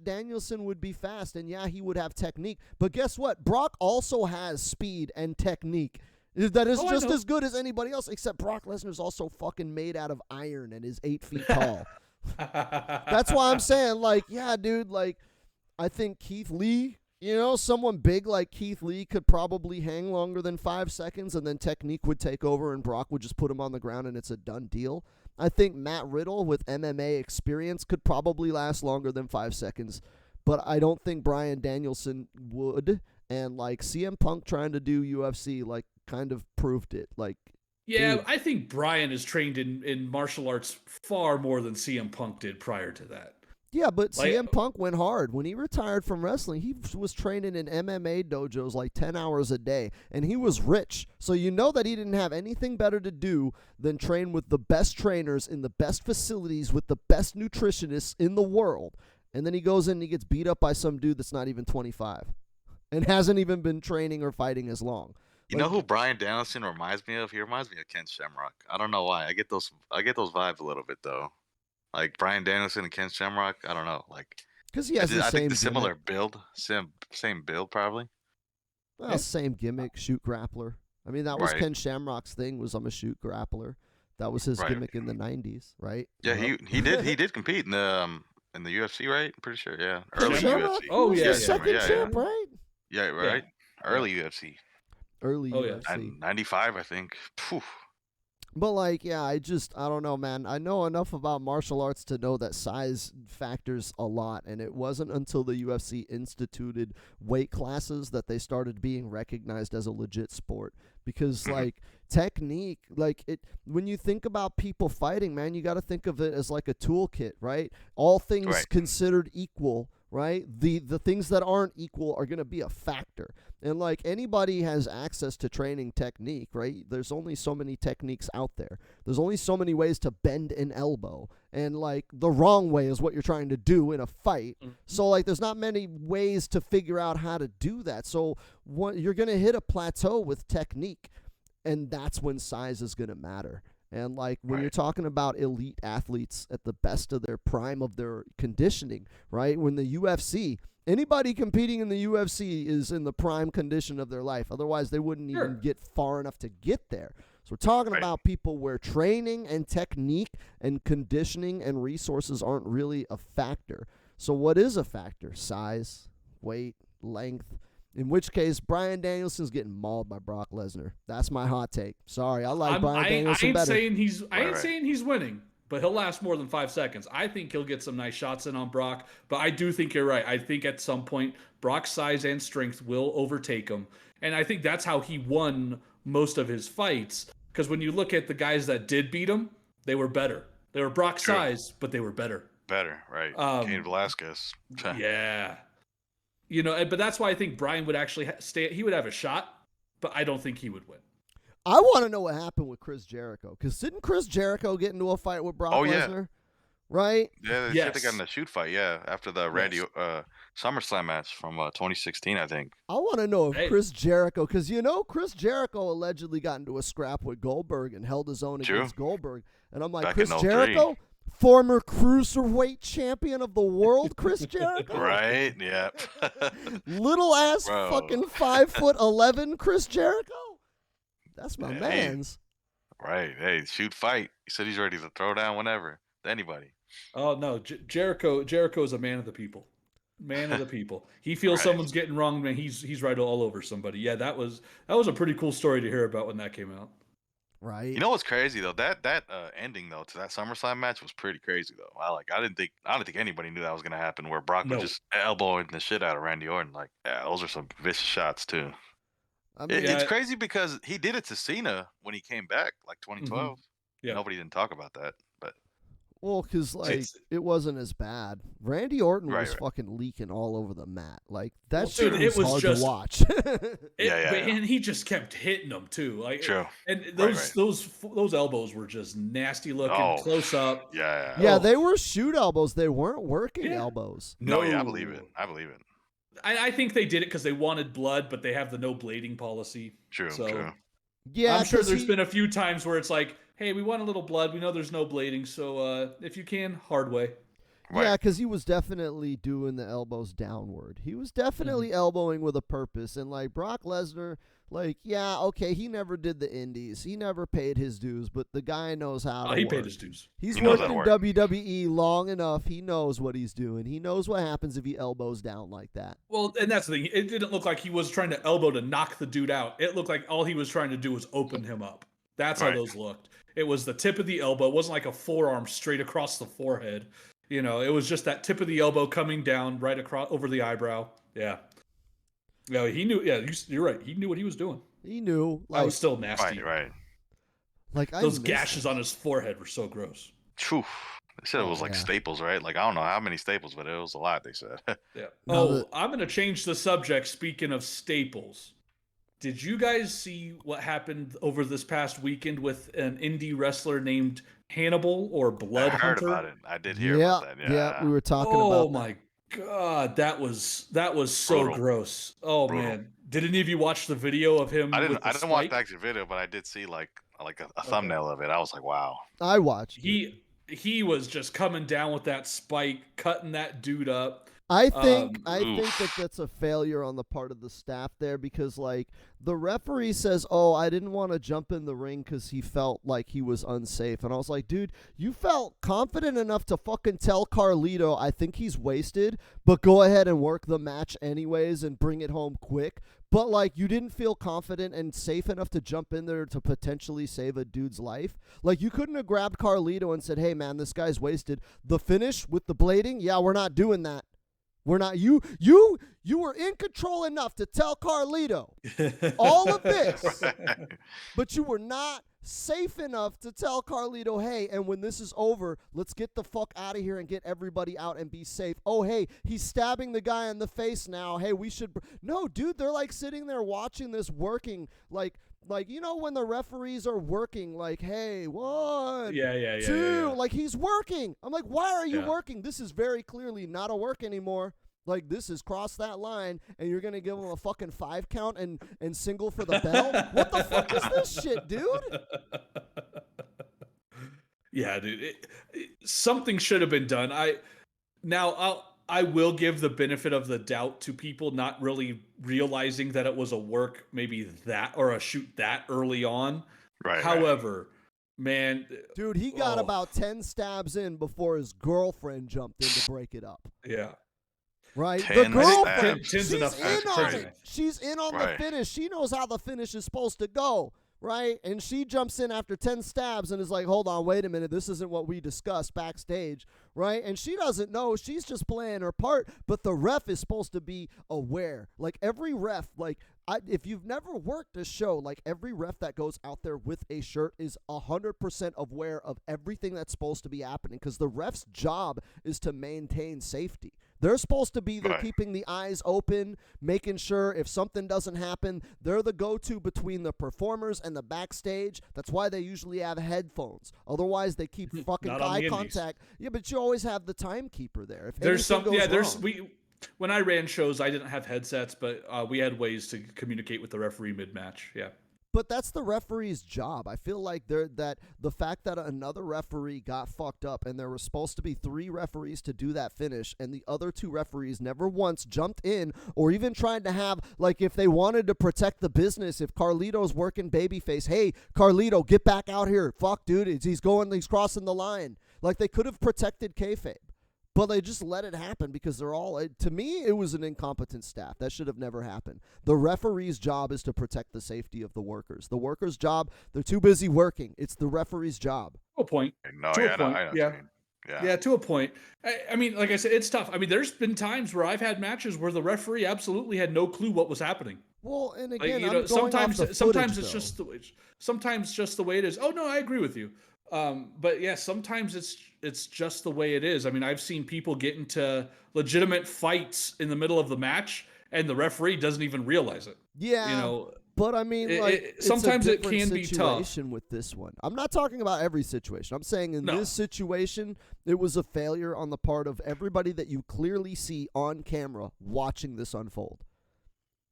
Danielson would be fast, and he would have technique. But guess what? Brock also has speed and technique. That is just as good as anybody else, except Brock Lesnar's also fucking made out of iron and is 8 feet tall. That's why I'm saying, dude, I think Keith Lee, someone big like Keith Lee could probably hang longer than 5 seconds, and then technique would take over and Brock would just put him on the ground and it's a done deal. I think Matt Riddle with MMA experience could probably last longer than 5 seconds, but I don't think Bryan Danielson would. And CM Punk trying to do UFC, kind of proved it. Yeah, Dude. I think Brian is trained in martial arts far more than CM Punk did prior to that. Yeah, but Like, CM Punk went hard. When he retired from wrestling, he was training in MMA dojos like 10 hours a day, and he was rich. So you know that he didn't have anything better to do than train with the best trainers in the best facilities with the best nutritionists in the world. And then he goes in and he gets beat up by some dude that's not even 25 and hasn't even been training or fighting as long. You know who Brian Danielson reminds me of? He reminds me of Ken Shamrock. I don't know why. I get those vibes a little bit though. Like Brian Danielson and Ken Shamrock. I don't know. Like Because he has the I same think the similar gimmick. build, same build probably. Well, Yeah. same gimmick, shoot grappler. I mean, that was Right. Ken Shamrock's thing, was I'm a shoot grappler. That was his Right. gimmick in the 90s, right? Yeah, Yup. he did compete in the UFC, right? I'm pretty sure. Yeah, Ken early Shamrock, UFC. Oh, he was yeah, the yeah. second Yeah, champ, right? Yeah, right. Early UFC. Early Oh, yeah. UFC. And 95, I think. Phew. But like, yeah, I don't know, man. I know enough about martial arts to know that size factors a lot, and it wasn't until the UFC instituted weight classes that they started being recognized as a legit sport. Because like technique, like it, when you think about people fighting, man, you got to think of it as like a toolkit, right? All things Right. considered equal, right? The things that aren't equal are going to be a factor. And like anybody has access to training technique, right? There's only so many techniques out there. There's only so many ways to bend an elbow. And like the wrong way is what you're trying to do in a fight. So like there's not many ways to figure out how to do that. So what you're going to hit a plateau with technique, and that's when size is going to matter. And like when you're Right. talking about elite athletes at the best of their prime of their conditioning, right? When the UFC, anybody competing in the UFC is in the prime condition of their life. Otherwise, they wouldn't Sure. even get far enough to get there. So we're talking Right. about people where training and technique and conditioning and resources aren't really a factor. So what is a factor? Size, weight, length. In which case, Brian Danielson's getting mauled by Brock Lesnar. That's my hot take. Sorry, I like Brian I Danielson ain't better. saying he's I ain't Right. saying he's winning, but he'll last more than 5 seconds. I think he'll get some nice shots in on Brock, but I do think you're right. I think at some point Brock's size and strength will overtake him, and I think that's how he won most of his fights. Because when you look at the guys that did beat him, they were better. They were Brock True. size, but they were better. Better, right? Cain Velasquez. Yeah, but that's why I think Brian would actually stay. He would have a shot, but I don't think he would win. I want to know what happened with Chris Jericho. Because didn't Chris Jericho get into a fight with Brock Oh, yeah. Lesnar? Right? Yeah, they said they got in a shoot fight. Yeah, after the Randy SummerSlam match from 2016, I think. I want to know if Hey. Chris Jericho, because Chris Jericho allegedly got into a scrap with Goldberg and held his own True. against Goldberg. And I'm like, Back Chris in 03. Jericho, former cruiserweight champion of the world, Chris Jericho? Right? Yeah. Little ass Bro. fucking 5'11" Chris Jericho? That's my Hey. man's. Right. Hey, shoot fight. He said he's ready to throw down whenever. To anybody. Oh no, Jericho is a man of the people. Man of the people. He feels Right. someone's getting wrong, man. He's right all over somebody. Yeah, that was a pretty cool story to hear about when that came out. Right? You know what's crazy though? That ending though to that SummerSlam match was pretty crazy though. I didn't think anybody knew that was gonna happen. Where Brock No. was just elbowing the shit out of Randy Orton. Like, yeah, those are some vicious shots too. I mean, It's Yeah. crazy because he did it to Cena when he came back, like 2012. Yeah. Nobody didn't talk about that, but well, because like It's- it wasn't as bad. Randy Orton Right, was right. fucking leaking all over the mat. Like that Well, shit dude, it was was hard just- to watch. Yeah. And he just kept hitting them too. Like, true. and Right. those elbows were just nasty looking, Oh, close up. Yeah. Yeah, Oh. they were shoot elbows. They weren't working Yeah. elbows. No, yeah, I No. believe it. I believe it. I think they did it because they wanted blood, but they have the no blading policy. True. So- True. Yeah, I'm sure 'cause there's he- been a few times where it's like, hey, we want a little blood. We know there's no blading, so if you can, hard way. Right. Yeah, because he was definitely doing the elbows downward. He was definitely elbowing with a purpose. And like Brock Lesnar, like, yeah, okay, he never did the indies. He never paid his dues, but the guy knows how to He work. paid his dues. He's He knows worked how to in work. WWE long enough. He knows what he's doing. He knows what happens if he elbows down like that. Well, and that's the thing. It didn't look like he was trying to elbow to knock the dude out. It looked like all he was trying to do was open him up. That's how Right. those looked. It was the tip of the elbow. It wasn't like a forearm straight across the forehead. It was just that tip of the elbow coming down right across over the eyebrow. Yeah. Yeah, he knew. Yeah, you're right. He knew what he was doing. He knew. That Like, was still nasty. Right. Like Those gashes on his forehead were so gross. Phew. They said it was Oh, like yeah. staples, right? Like I don't know how many staples, but it was a lot. They said. Yeah. No, I'm gonna change the subject. Speaking of staples, did you guys see what happened over this past weekend with an indie wrestler named Hannibal or I Blood heard Hunter? about it. I did hear yeah, about that. yeah, we Yeah. were talking Oh about. my god, that was so Brutal. gross. Oh Brutal. man, did any of you watch the video of him I with the didn't watch spike? the actual video, but I did see like a Okay. thumbnail of it. I was like, wow. I watched. It. He was just coming down with that spike, cutting that dude up. I think Oof. that that's a failure on the part of the staff there because like the referee says, "Oh, I didn't want to jump in the ring cuz he felt like he was unsafe." And I was like, "Dude, you felt confident enough to fucking tell Carlito, I think he's wasted, but go ahead and work the match anyways and bring it home quick." But like you didn't feel confident and safe enough to jump in there to potentially save a dude's life. Like you couldn't have grabbed Carlito and said, "Hey man, this guy's wasted." The finish with the blading, yeah, we're not doing that. We're not you were in control enough to tell Carlito all of this, but you were not safe enough to tell Carlito, "Hey, and when this is over, let's get the fuck out of here and get everybody out and be safe." Oh, hey, he's stabbing the guy in the face now. Hey, we should No, dude, they're like sitting there watching this working like you know when the referees are working like, "Hey, one, Yeah. two," like he's working. I'm like, "Why are you Yeah. working? This is very clearly not a work anymore. Like this has crossed that line, and you're gonna give him a fucking 5 count and single for the bell? What the fuck is this shit, dude?" Yeah, dude. Something should have been done. I will give the benefit of the doubt to people not really realizing that it was a work, maybe that or a shoot that early on. Right. However, man, Dude, he got Oh. about 10 stabs in before his girlfriend jumped in to break it up. yeah. Right? 10 The girlfriend, stabs. Ten's she's enough. in That's on crazy. it. She's in on Right. the finish. She knows how the finish is supposed to go, right? And she jumps in after 10 stabs and is like, "Hold on, wait a minute. This isn't what we discussed backstage," right? And she doesn't know. She's just playing her part, but the ref is supposed to be aware. Like every ref, like if you've never worked a show, like every ref that goes out there with a shirt is 100% aware of everything that's supposed to be happening because the ref's job is to maintain safety. They're supposed to be there Right. keeping the eyes open, making sure if something doesn't happen, they're the go-to between the performers and the backstage. That's why they usually have headphones. Otherwise, they keep fucking Not on eye the indies. contact. Yeah, but you always have the timekeeper there. If There's anything some yeah, goes there's wrong. when I ran shows, I didn't have headsets, but we had ways to communicate with the referee mid-match. Yeah. But that's the referee's job. I feel like that the fact that another referee got fucked up and there were supposed to be 3 referees to do that finish and the other 2 referees never once jumped in or even tried to have, like, if they wanted to protect the business, if Carlito's working babyface, "Hey, Carlito, get back out here. Fuck, dude, he's crossing the line." Like, they could have protected kayfabe. But they just let it happen because they're all, to me, it was an incompetent staff. That should have never happened. The referee's job is to protect the safety of the workers. The workers' job, they're too busy working. It's the referee's job. To a point. No, To a yeah, I know point, what you yeah. mean. Yeah. Yeah, to a point. I mean, like I said, it's tough. I mean, there's been times where I've had matches where the referee absolutely had no clue what was happening. Well, and Like, again, you I'm know, going sometimes off the sometimes footage, it's though. just the way sometimes just the way it is. Oh no, I agree with you. But yeah, sometimes it's just the way it is. I mean, I've seen people get into legitimate fights in the middle of the match, and the referee doesn't even realize it. Yeah. You know, But I mean, sometimes it it's a different can be tough. situation with this one. I'm not talking about every situation. I'm saying in No. this situation, it was a failure on the part of everybody that you clearly see on camera watching this unfold.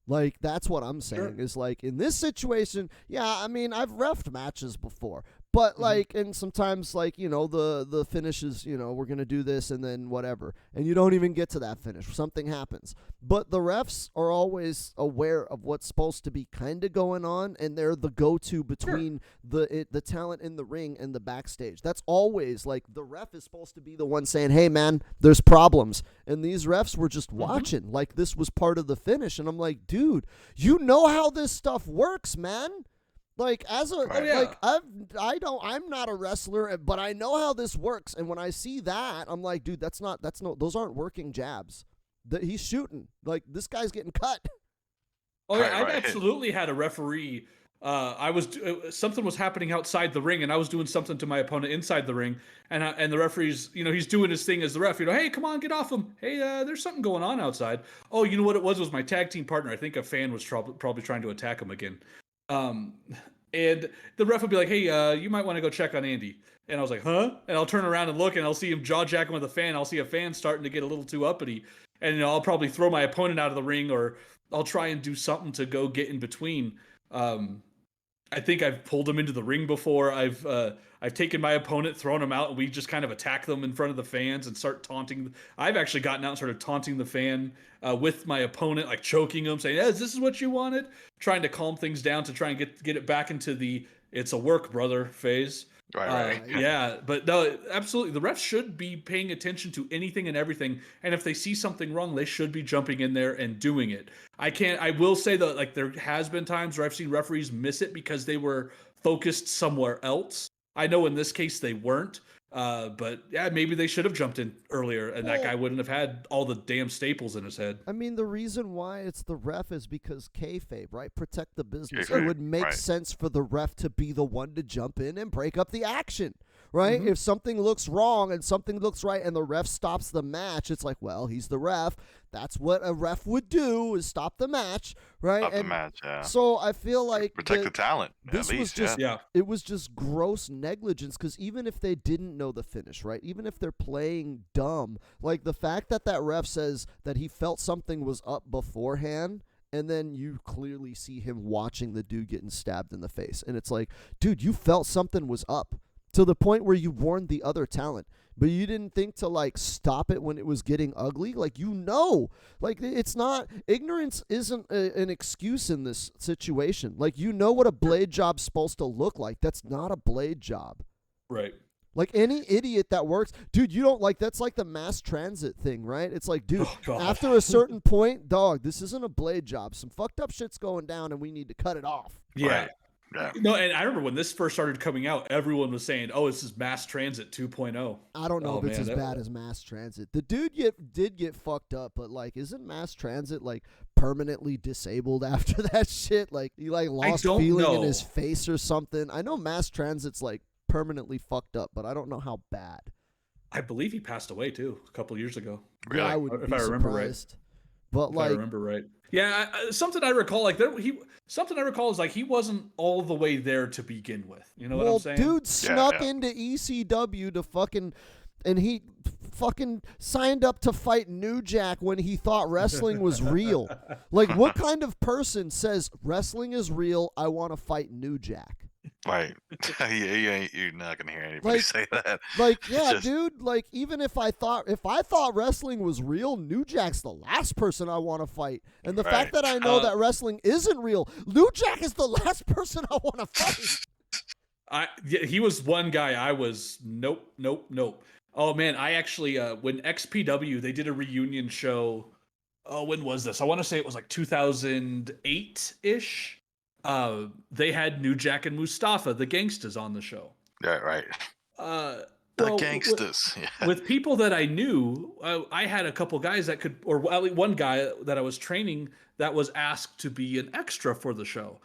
Like, that's what I'm saying is like in this situation, yeah, I mean, I've reffed matches before. But like, and sometimes like, you know, the finish is, you know, we're going to do this and then whatever. And you don't even get to that finish. Something happens. But the refs are always aware of what's supposed to be kind of going on, and they're the go-to between the talent in the ring and the backstage. That's always like the ref is supposed to be the one saying, "Hey man, there's problems." And these refs were just watching like this was part of the finish, and I'm like, "Dude, you know how this stuff works, man." Like as a Right. I'm not a wrestler, but I know how this works. And when I see that, I'm like, dude, those aren't working jabs. That he's shooting. Like this guy's getting cut. Oh yeah, Right, I've right. absolutely had a referee something was happening outside the ring, and I was doing something to my opponent inside the ring, and the referee's, he's doing his thing as the ref, hey, come on, get off him. Hey, there's something going on outside. Oh, you know what it was my tag team partner. I think a fan was probably trying to attack him again. And the ref would be like, hey, you might want to go check on Andy. And I was like, huh? And I'll turn around and look, and I'll see him jaw-jacking with a fan. I'll see a fan starting to get a little too uppity. And I'll probably throw my opponent out of the ring, or I'll try and do something to go get in between. I think I've pulled him into the ring before. I've taken my opponent, thrown him out, and we just kind of attack them in front of the fans and start taunting. I've actually gotten out and started taunting the fan with my opponent, like choking him, saying, this is what you wanted? Trying to calm things down to try and get it back into the it's a work, brother phase. Right. Yeah, but no, absolutely. The refs should be paying attention to anything and everything. And if they see something wrong, they should be jumping in there and doing it. I will say that, like, there has been times where I've seen referees miss it because they were focused somewhere else. I know in this case they weren't. But yeah, maybe they should have jumped in earlier, and that guy wouldn't have had all the damn staples in his head. I mean, the reason why it's the ref is because kayfabe, right? Protect the business. Kayfabe, It would make sense for the ref to be the one to jump in and break up the action, right? If something looks wrong and something looks right and the ref stops the match, it's like, well, he's the ref. That's what a ref would do, is stop the match, right? Stop the match, yeah. So I feel like protect the talent. This at was least, just it was just gross negligence, because even if they didn't know the finish, right? Even if they're playing dumb, like the fact that ref says that he felt something was up beforehand, and then you clearly see him watching the dude getting stabbed in the face, and it's like, dude, you felt something was up to the point where you warned the other talent, but you didn't think to, like, stop it when it was getting ugly. Like, like, it's not, ignorance isn't an excuse in this situation. Like, what a blade job's supposed to look like. That's not a blade job. Right. Like, any idiot that works, dude, you don't, like, that's like the mass transit thing, right? It's like, dude, after a certain point, dog, this isn't a blade job. Some fucked up shit's going down and we need to cut it off. Yeah. Right. Yeah. No, and I remember when this first started coming out, everyone was saying, "Oh, this is mass transit 2.0." I don't know if it's as bad as mass transit. The dude did get fucked up, but, like, isn't mass transit, like, permanently disabled after that shit? Like, he, like, lost feeling in his face or something. I know mass transit's, like, permanently fucked up, but I don't know how bad. I believe he passed away too a couple years ago. Really? Yeah, I would if be I remember surprised. right. But If like, I remember right. Yeah, something I recall, like something I recall is like he wasn't all the way there to begin with. You know what I'm saying? Dude snuck into ECW to fucking, and he fucking signed up to fight New Jack when he thought wrestling was real. Like, what kind of person says wrestling is real? I want to fight New Jack. Right. You're not gonna hear anybody say that. Like, yeah, dude. Like, even if I thought wrestling was real, New Jack's the last person I want to fight. And the fact that I know that wrestling isn't real, New Jack is the last person I want to fight. He was one guy I was nope. Oh man, I actually when XPW, they did a reunion show. Oh, when was this? I want to say it was like 2008-ish. They had New Jack and Mustafa, the Gangstas, on the show. Yeah, right. The Gangstas. With people that I knew, I had a couple guys that could, or at least one guy that I was training that was asked to be an extra for the show.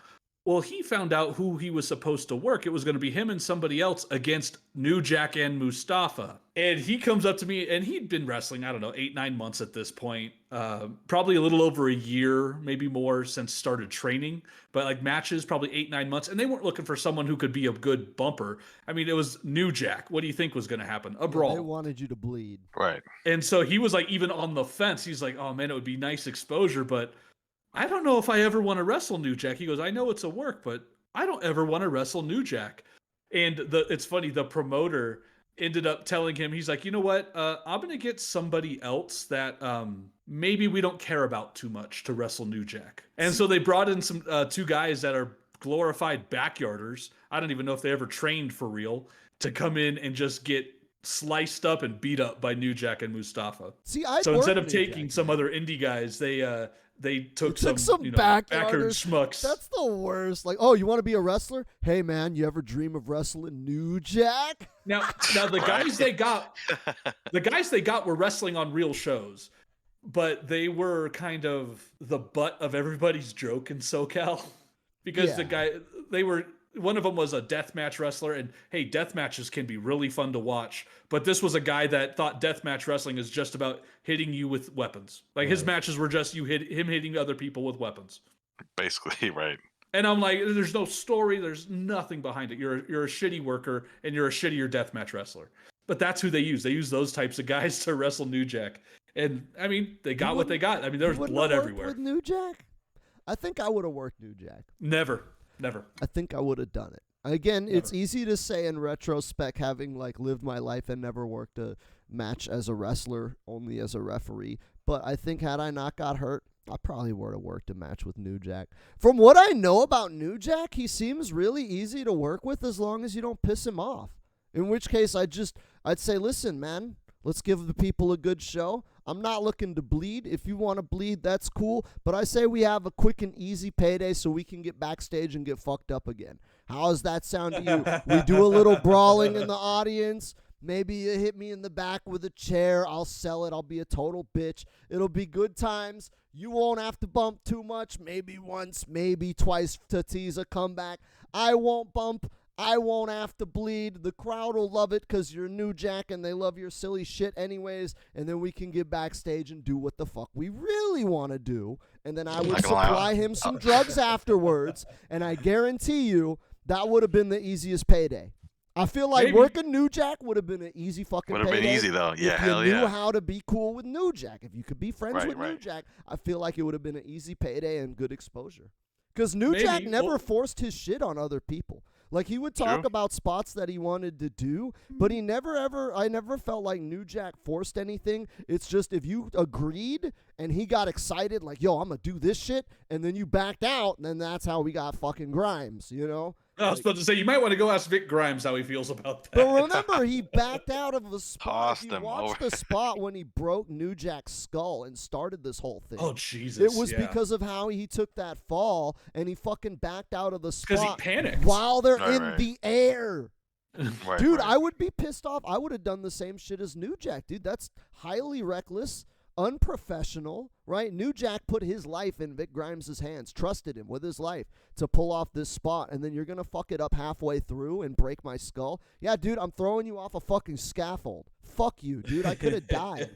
Well, he found out who he was supposed to work. It was going to be him and somebody else against New Jack and Mustafa. And he comes up to me, and he'd been wrestling, I don't know, 8-9 months at this point. Probably a little over a year, maybe more, since started training. But like matches, probably 8-9 months. And they weren't looking for someone who could be a good bumper. I mean, it was New Jack. What do you think was going to happen? A brawl. They wanted you to bleed. Right. And so he was like even on the fence. He's like, oh man, it would be nice exposure, but I don't know if I ever want to wrestle New Jack. He goes, I know it's a work, but I don't ever want to wrestle New Jack. And it's funny, the promoter ended up telling him, he's like, you know what? I'm going to get somebody else that maybe we don't care about too much to wrestle New Jack. And so they brought in some two guys that are glorified backyarders. I don't even know if they ever trained for real, to come in and just get sliced up and beat up by New Jack and Mustafa. So instead of taking some other indie guys, they took some backyard schmucks. That's the worst. Like, oh, you want to be a wrestler? Hey, man, you ever dream of wrestling New Jack? Now the guys they got were wrestling on real shows, but they were kind of the butt of everybody's joke in SoCal because the Yeah. guy one of them was a deathmatch wrestler, and hey, death matches can be really fun to watch. But this was a guy that thought deathmatch wrestling is just about hitting you with weapons. Like his Right. matches were just him hitting other people with weapons. Basically, right. And I'm like, there's no story, there's nothing behind it. You're a shitty worker, and you're a shittier deathmatch wrestler. But that's who they use. They use those types of guys to wrestle New Jack. And I mean, they got what they got. I mean, there's You wouldn't blood have worked everywhere. with New Jack? I think I would have worked New Jack. Never. I think I would have done it. Again, it's easy to say in retrospect, having like lived my life and never worked a match as a wrestler, only as a referee. But I think had I not got hurt, I probably would have worked a match with New Jack. From what I know about New Jack, he seems really easy to work with as long as you don't piss him off. In which case, I'd say, listen, man, let's give the people a good show. I'm not looking to bleed. If you want to bleed, that's cool. But I say we have a quick and easy payday so we can get backstage and get fucked up again. How does that sound to you? We do a little brawling in the audience. Maybe you hit me in the back with a chair. I'll sell it. I'll be a total bitch. It'll be good times. You won't have to bump too much. Maybe once, maybe twice to tease a comeback. I won't bump. I won't have to bleed. The crowd will love it because you're New Jack and they love your silly shit anyways. And then we can get backstage and do what the fuck we really want to do. And then I would Not gonna lie. supply him some drugs afterwards. And I guarantee you that would have been the easiest payday. I feel like Maybe. working New Jack would have been an easy fucking Would have payday. been easy though. Yeah, If hell you knew yeah. how to be cool with New Jack. If you could be friends Right, with New right. Jack, I feel like it would have been an easy payday and good exposure. Because New Maybe. Jack never Well- forced his shit on other people. Like, he would talk True. about spots that he wanted to do, but he never ever, I never felt like New Jack forced anything. It's just if you agreed and he got excited, like, yo, I'm going to do this shit, and then you backed out, then that's how we got fucking Grimes, you know? I was about to say, you might want to go ask Vic Grimes how he feels about that. But remember, he backed out of a spot. Tossed If you him watch over. the spot when he broke New Jack's skull and started this whole thing. Oh, Jesus. It was yeah. because of how he took that fall and he fucking backed out of the Because he spot panicked. while they're Right, in right. the air. Right, Dude, right. I would be pissed off. I would have done the same shit as New Jack, dude. That's highly reckless, unprofessional, right? New Jack put his life in Vic Grimes' hands, trusted him with his life to pull off this spot, and then you're going to fuck it up halfway through and break my skull? Yeah, dude, I'm throwing you off a fucking scaffold. Fuck you, dude. I could have died.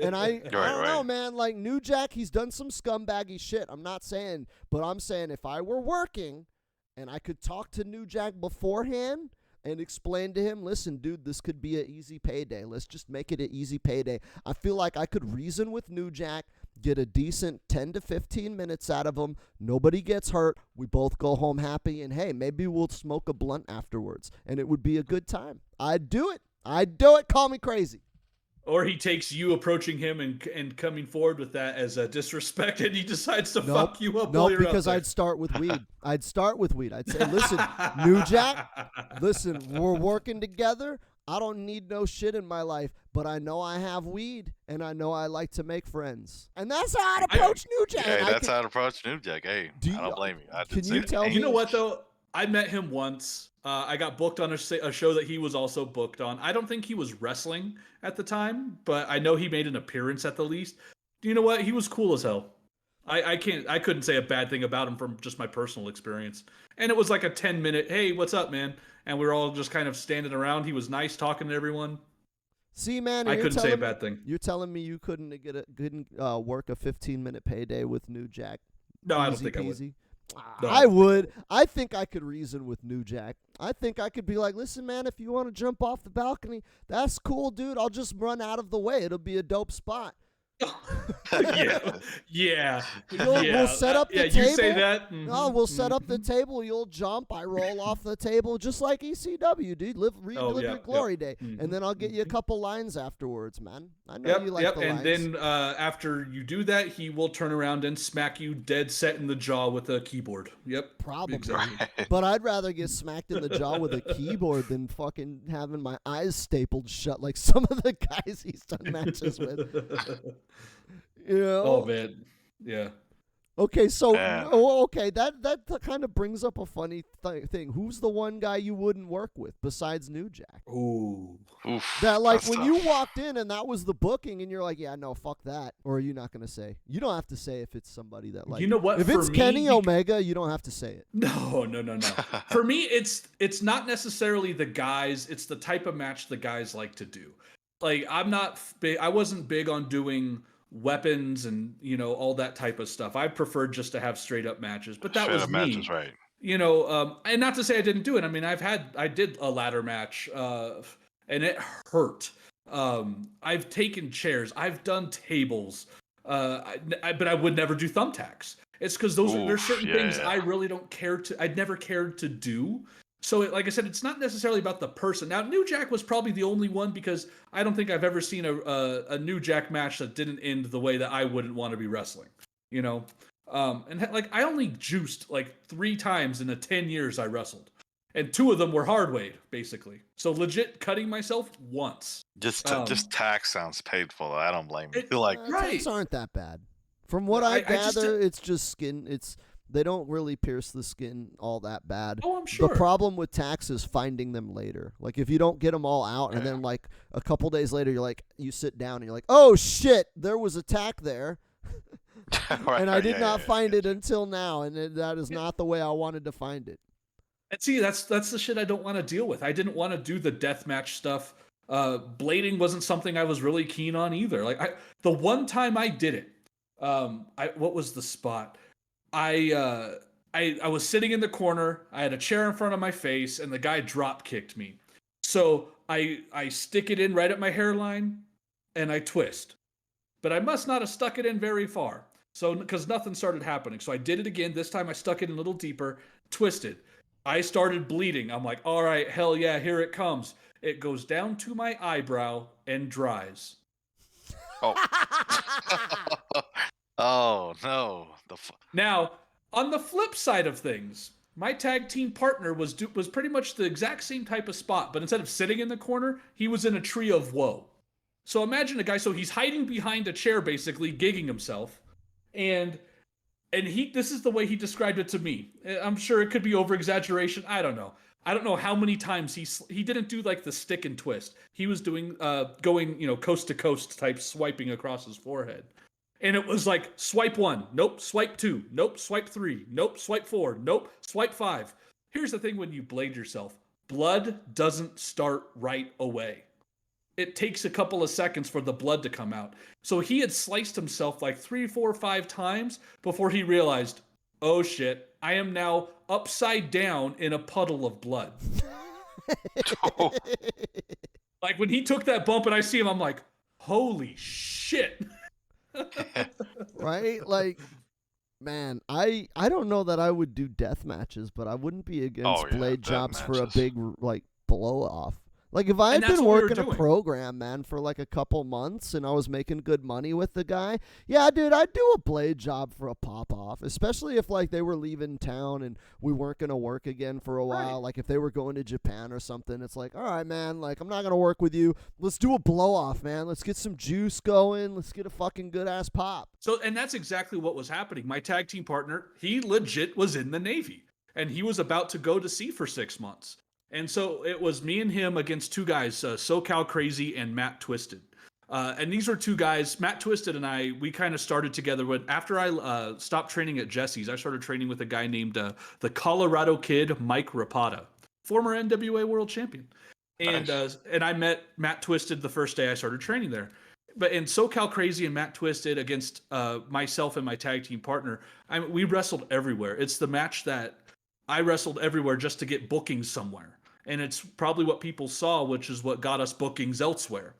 And I don't know, right. man. Like, New Jack, he's done some scumbaggy shit. I'm not saying, but I'm saying if I were working and I could talk to New Jack beforehand and explain to him, listen, dude, this could be an easy payday. Let's just make it an easy payday. I feel like I could reason with New Jack, get a decent 10 to 15 minutes out of him. Nobody gets hurt. We both go home happy, and hey, maybe we'll smoke a blunt afterwards, and it would be a good time. I'd do it. I'd do it. Call me crazy. Or he takes you approaching him and coming forward with that as a disrespect, and he decides to fuck you up. while Nope, you're up because there. I'd start with weed. I'd start with weed. I'd say, listen, New Jack, listen, we're working together. I don't need no shit in my life, but I know I have weed, and I know I like to make friends. And that's how I'd approach New Jack. Hey, I that's could- how to approach New Jack. Hey, Do I you- don't blame you. I can did you say tell that. me- You know what though? I met him once. I got booked on a show that he was also booked on. I don't think he was wrestling at the time, but I know he made an appearance at the least. You know what? He was cool as hell. I couldn't say a bad thing about him from just my personal experience. And it was like a 10-minute, hey, what's up, man? And we were all just kind of standing around. He was nice talking to everyone. See, man, I you're couldn't say a telling me- bad thing. You're telling me you couldn't work a 15-minute payday with New Jack? No, I don't Easy think I would. peasy? No, I would. I think I could reason with New Jack. I think I could be like, listen, man, if you want to jump off the balcony, that's cool, dude. I'll just run out of the way. It'll be a dope spot. yeah. We'll set up the yeah, you say table. that. No, we'll set up the mhm. table. You'll jump. I roll off the table just like ECW, dude. Relive Oh, your yeah, glory day. Mhm, And then I'll get you a mhm. couple lines afterwards, man. I know Yep, you like yep. the And lines. then after you do that, he will turn around and smack you dead set in the jaw with a keyboard. Yep. Probably. Exactly. Right. But I'd rather get smacked in the jaw with a keyboard than fucking having my eyes stapled shut like some of the guys he's done matches with. You know? Oh man. Yeah. Okay, so Yeah. okay, that kind of brings up a funny thing. Who's the one guy you wouldn't work with besides New Jack? Ooh. Oof. That like that's when tough. you walked in and that was the booking, and you're like, yeah, no, fuck that. Or are you not gonna say? You don't have to say if it's somebody that like. You know what? If For it's me, Kenny Omega, you don't have to say it. No. For me, it's not necessarily the guys. It's the type of match the guys like to do. Like I'm not big. I wasn't big on doing weapons and all that type of stuff. I preferred just to have straight up matches. But that Straight was up matches, me. right? And not to say I didn't do it. I mean, I did a ladder match, and it hurt. I've taken chairs. I've done tables. But I would never do thumbtacks. It's because there's certain things I really don't care to. I'd never cared to do. So, like I said, it's not necessarily about the person. Now, New Jack was probably the only one because I don't think I've ever seen a New Jack match that didn't end the way that I wouldn't want to be wrestling. And like I only juiced like 3 times in the 10 years I wrestled, and 2 of them were hard weight, basically. So legit cutting myself once. Just tax sounds painful. I don't blame you. Right. Attacks aren't that bad. From what I gather, it's just skin. They don't really pierce the skin all that bad. Oh, I'm sure. The problem with tax is finding them later. Like if you don't get them all out, and then like a couple days later, you sit down and you're like, oh shit, there was a tack there. And I did not find it until now, and that is not the way I wanted to find it. And see, that's the shit I don't want to deal with. I didn't want to do the deathmatch stuff. Blading wasn't something I was really keen on either. Like the one time I did it, what was the spot? I was sitting in the corner. I had a chair in front of my face, and the guy drop kicked me. So I stick it in right at my hairline, and I twist. But I must not have stuck it in very far. So, because nothing started happening. So I did it again. This time I stuck it in a little deeper, twisted. I started bleeding. I'm like, all right, hell yeah, here it comes. It goes down to my eyebrow and dries. Oh. Oh, no. Now, on the flip side of things, my tag team partner was pretty much the exact same type of spot, but instead of sitting in the corner, he was in a tree of woe. So imagine a guy, so he's hiding behind a chair, basically, gigging himself. And this is the way he described it to me. I'm sure it could be over-exaggeration. I don't know. I don't know how many times he didn't do like the stick and twist. He was doing, going, coast to coast type swiping across his forehead. And it was like, swipe 1, nope, swipe 2, nope, swipe 3, nope, swipe 4, nope, swipe 5. Here's the thing when you blade yourself. Blood doesn't start right away. It takes a couple of seconds for the blood to come out. So he had sliced himself like 3, 4, 5 times before he realized, oh shit, I am now upside down in a puddle of blood. Like when he took that bump and I see him, I'm like, holy shit. Right? Like, man, I don't know that I would do death matches, but I wouldn't be against blade jobs for a big like blow off. Like if I had been working a program, man, for like a couple months and I was making good money with the guy, yeah, dude, I'd do a blade job for a pop off, especially if like they were leaving town and we weren't going to work again for a while. Right. Like if they were going to Japan or something, it's like, all right, man, like I'm not going to work with you. Let's do a blow off, man. Let's get some juice going. Let's get a fucking good ass pop. So, and that's exactly what was happening. My tag team partner, he legit was in the Navy and he was about to go to sea for 6 months. And so it was me and him against 2 guys, SoCal Crazy and Matt Twisted. And these were 2 guys, Matt Twisted and I, we kind of started together. After I stopped training at Jesse's, I started training with a guy named the Colorado Kid, Mike Rapata, former NWA World Champion. And nice. And I met Matt Twisted the first day I started training there. But in SoCal Crazy and Matt Twisted against myself and my tag team partner, we wrestled everywhere. It's the match that I wrestled everywhere just to get bookings somewhere. And it's probably what people saw, which is what got us bookings elsewhere.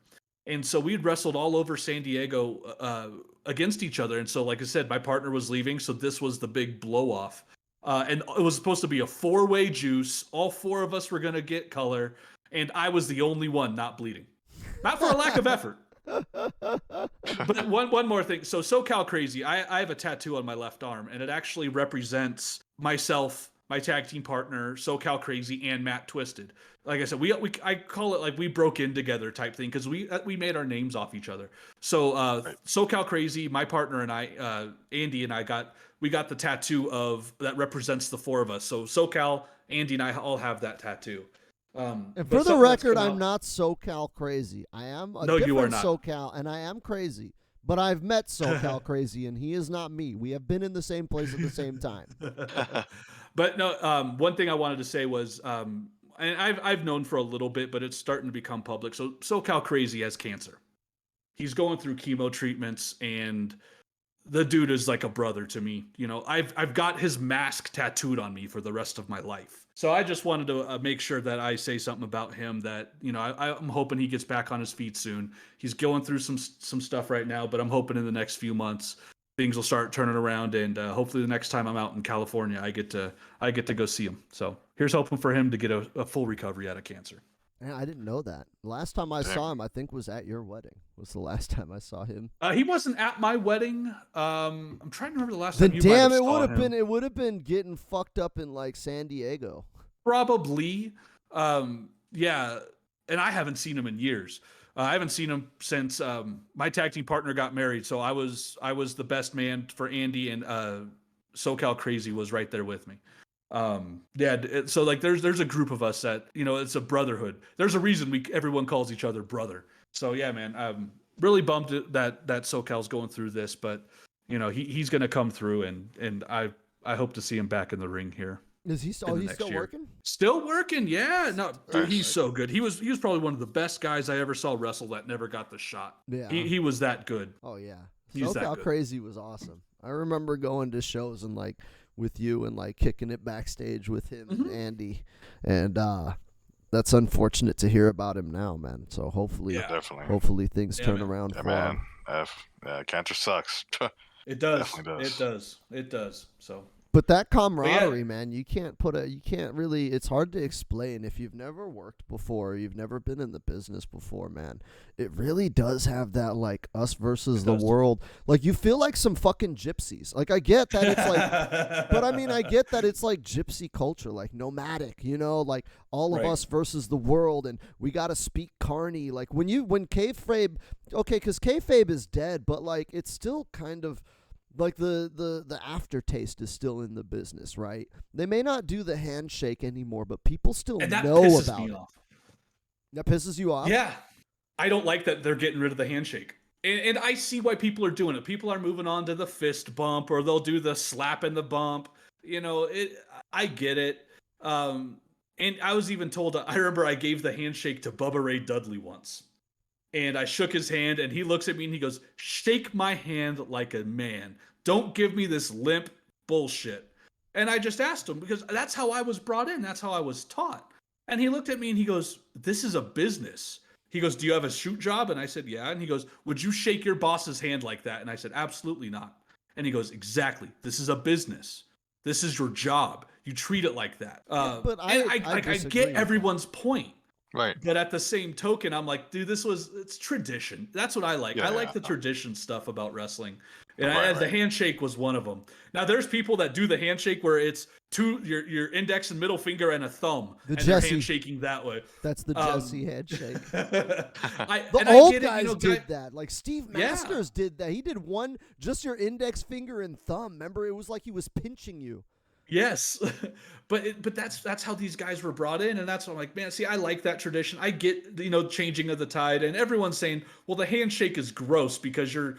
And so we'd wrestled all over San Diego against each other. And so, like I said, my partner was leaving, so this was the big blow-off. And it was supposed to be a 4-way juice. All 4 of us were going to get color, and I was the only one not bleeding. Not for a lack of effort. But one more thing. So SoCal Crazy, I have a tattoo on my left arm, and it actually represents myself my tag team partner, SoCal Crazy, and Matt Twisted. Like I said, I call it like we broke in together type thing because we made our names off each other. So Right. SoCal Crazy, my partner and I, Andy and I got the tattoo of that represents the four of us. So SoCal, Andy, and I all have that tattoo. And but for the something that's record, come I'm out- not SoCal Crazy. I am a No, you are different not. SoCal, and I am crazy. But I've met SoCal Crazy, and he is not me. We have been in the same place at the same time. But no, one thing I wanted to say was, and I've known for a little bit, but it's starting to become public. So SoCal Crazy has cancer. He's going through chemo treatments, and the dude is like a brother to me. You know, I've got his mask tattooed on me for the rest of my life. So I just wanted to make sure that I say something about him that, you know, I'm hoping he gets back on his feet soon. He's going through some stuff right now, but I'm hoping in the next few months things will start turning around, and hopefully the next time I'm out in California, I get to go see him. So here's hoping for him to get a full recovery out of cancer. And I didn't know that. Last time I Damn. saw him, I think, was at your wedding. Was the last time I saw him. He wasn't at my wedding. I'm trying to remember the last Then time you might damn, have it saw would have him. been getting fucked up in like San Diego. Probably. Yeah. And I haven't seen him in years. I haven't seen him since my tag team partner got married. So I was the best man for Andy, and SoCal Crazy was right there with me. So like there's a group of us that, you know, it's a brotherhood. There's a reason everyone calls each other brother. So yeah, man, I'm really bummed that SoCal's going through this, but you know, he's going to come through, and I hope to see him back in the ring here. Is he? in Oh, the he's next still year. working. Still working, yeah. No, dude, Nice. he's so good. He was probably one of the best guys I ever saw wrestle that never got the shot. Yeah. He was that good. Oh yeah. He's that SoCal good. Crazy was awesome. I remember going to shows and like with you and like kicking it backstage with him and Andy, and that's unfortunate to hear about him now, man. So hopefully, Yeah. Definitely. things Yeah, turn man. around Yeah, for man. him. Cancer sucks. It does. Definitely It does. It does. So But that camaraderie, man, you can't really, it's hard to explain if you've never worked before, you've never been in the business before, man. It really does have that, like, us versus It the does. world. Like, you feel like some fucking gypsies. Like, I get that it's like, but I mean, I get that it's like gypsy culture, like nomadic, you know, like all of Right. us versus the world, and we got to speak Carney. Like, when kayfabe, okay, because kayfabe is dead, but, like, it's still kind of, like the aftertaste is still in the business, right? They may not do the handshake anymore, but people still and that know pisses about me it. off. That pisses you off? Yeah. I don't like that they're getting rid of the handshake. And I see why people are doing it. People are moving on to the fist bump, or they'll do the slap and the bump. You know, I get it. And I was even told, I remember I gave the handshake to Bubba Ray Dudley once. And I shook his hand, and he looks at me and he goes, "Shake my hand like a man. Don't give me this limp bullshit." And I just asked him, because that's how I was brought in. That's how I was taught. And he looked at me and he goes, "This is a business." He goes, "Do you have a shoot job?" And I said, "Yeah." And he goes, "Would you shake your boss's hand like that?" And I said, "Absolutely not." And he goes, "Exactly. This is a business. This is your job. You treat it like that." but And I I disagree get with everyone's point. Right. But at the same token, I'm like, dude, it's tradition. That's what I like. I like the Yeah. tradition stuff about wrestling. And Right, the right. handshake was one of them. Now there's people that do the handshake where it's your index and middle finger and a thumb, The and Jesse. they're handshaking that way. That's the Jesse handshake. The The old guys did that. Like Steve Yeah. Masters did that. He did one, just your index finger and thumb. Remember, it was like he was pinching you. Yes, but that's how these guys were brought in, and that's what I'm like, man. See, I like that tradition. I get changing of the tide, and everyone's saying, well, the handshake is gross because you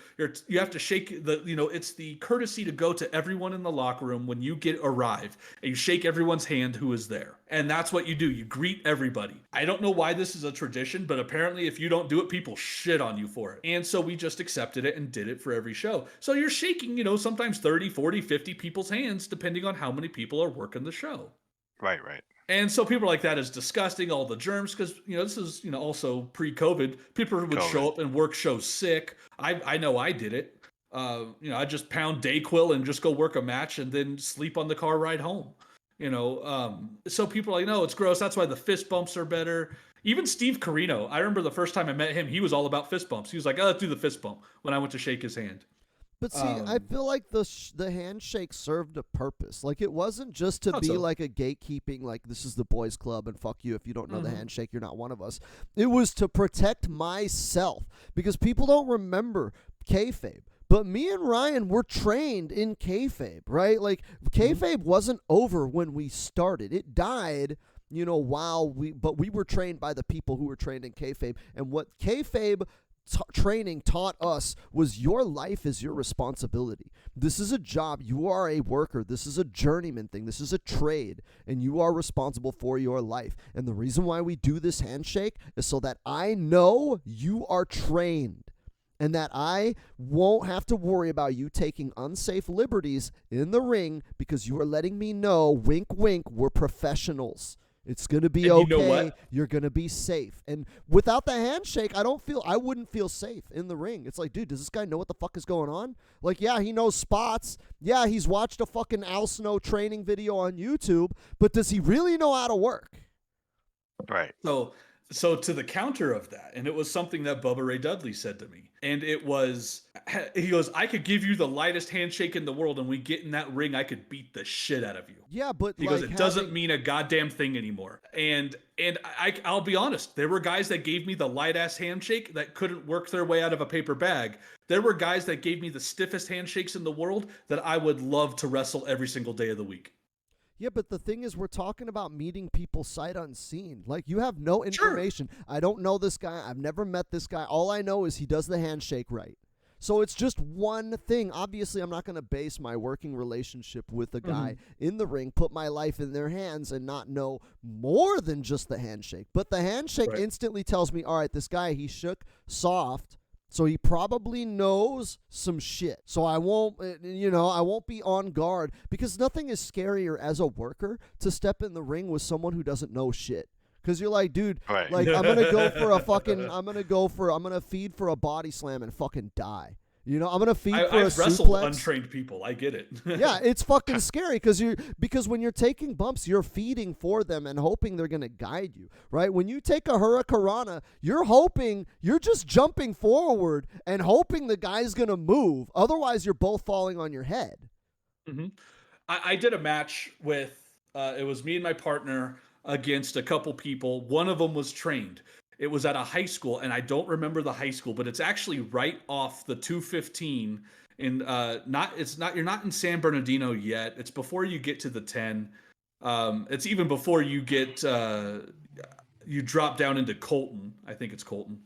have to shake the it's the courtesy to go to everyone in the locker room when you arrive, and you shake everyone's hand who is there, and that's what you do. You greet everybody. I don't know why this is a tradition, but apparently, if you don't do it, people shit on you for it, and so we just accepted it and did it for every show. So you're shaking, sometimes 30, 40, 50 people's hands depending on how many people are working the show. Right. And so people are like, that is disgusting, all the germs, because this is also pre-COVID. People would show up and work shows sick. I know I did it. I just pound Dayquil and just go work a match and then sleep on the car ride home. So people are like, no, it's gross. That's why the fist bumps are better. Even Steve Corino, I remember the first time I met him, he was all about fist bumps. He was like, oh, let's do the fist bump when I went to shake his hand. But see, I feel like the handshake served a purpose. Like it wasn't just to be like a gatekeeping, like this is the boys' club and fuck you if you don't know the handshake, you're not one of us. It was to protect myself because people don't remember kayfabe. But me and Ryan were trained in kayfabe, right? Like kayfabe wasn't over when we started. It died, while but we were trained by the people who were trained in kayfabe. And what kayfabe training taught us was your life is your responsibility. This is a job. You are a worker. This is a journeyman thing. This is a trade, and you are responsible for your life. And the reason why we do this handshake is so that I know you are trained and that I won't have to worry about you taking unsafe liberties in the ring because you are letting me know, wink, wink, we're professionals. It's going to be okay. You know what? You're going to be safe. And without the handshake, I wouldn't feel safe in the ring. It's like, dude, does this guy know what the fuck is going on? Like, yeah, he knows spots. Yeah, he's watched a fucking Al Snow training video on YouTube, but does he really know how to work? Right. So to the counter of that, and it was something that Bubba Ray Dudley said to me, and he goes, I could give you the lightest handshake in the world, and we get in that ring, I could beat the shit out of you. Yeah, but he goes, it doesn't mean a goddamn thing anymore. And I'll be honest, there were guys that gave me the light ass handshake that couldn't work their way out of a paper bag. There were guys that gave me the stiffest handshakes in the world that I would love to wrestle every single day of the week. Yeah, but the thing is, we're talking about meeting people sight unseen. Like, you have no information. Sure. I don't know this guy. I've never met this guy. All I know is he does the handshake right. So it's just one thing. Obviously, I'm not going to base my working relationship with a guy in the ring, put my life in their hands, and not know more than just the handshake. But the handshake instantly tells me, all right, this guy, he shook soft. So he probably knows some shit. So I won't be on guard because nothing is scarier as a worker to step in the ring with someone who doesn't know shit. Because you're like, dude, like I'm going to feed for a body slam and fucking die. I'm going to feed for a suplex. I've wrestled untrained people. I get it. Yeah, it's fucking scary because when you're taking bumps, you're feeding for them and hoping they're going to guide you, right? When you take a hurricanrana, you're just jumping forward and hoping the guy's going to move. Otherwise, you're both falling on your head. Mm-hmm. I did a match with, it was me and my partner against a couple people. One of them was trained. It was at a high school, and I don't remember the high school, but it's actually right off the 215. And you're not in San Bernardino yet. It's before you get to the 10. It's even before you get you drop down into Colton. I think it's Colton.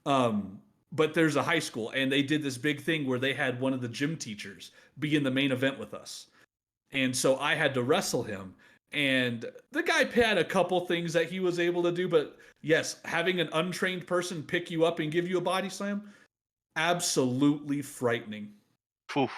But there's a high school, and they did this big thing where they had one of the gym teachers be in the main event with us, and so I had to wrestle him. And the guy had a couple things that he was able to do, but yes, having an untrained person pick you up and give you a body slam, absolutely frightening. Oof.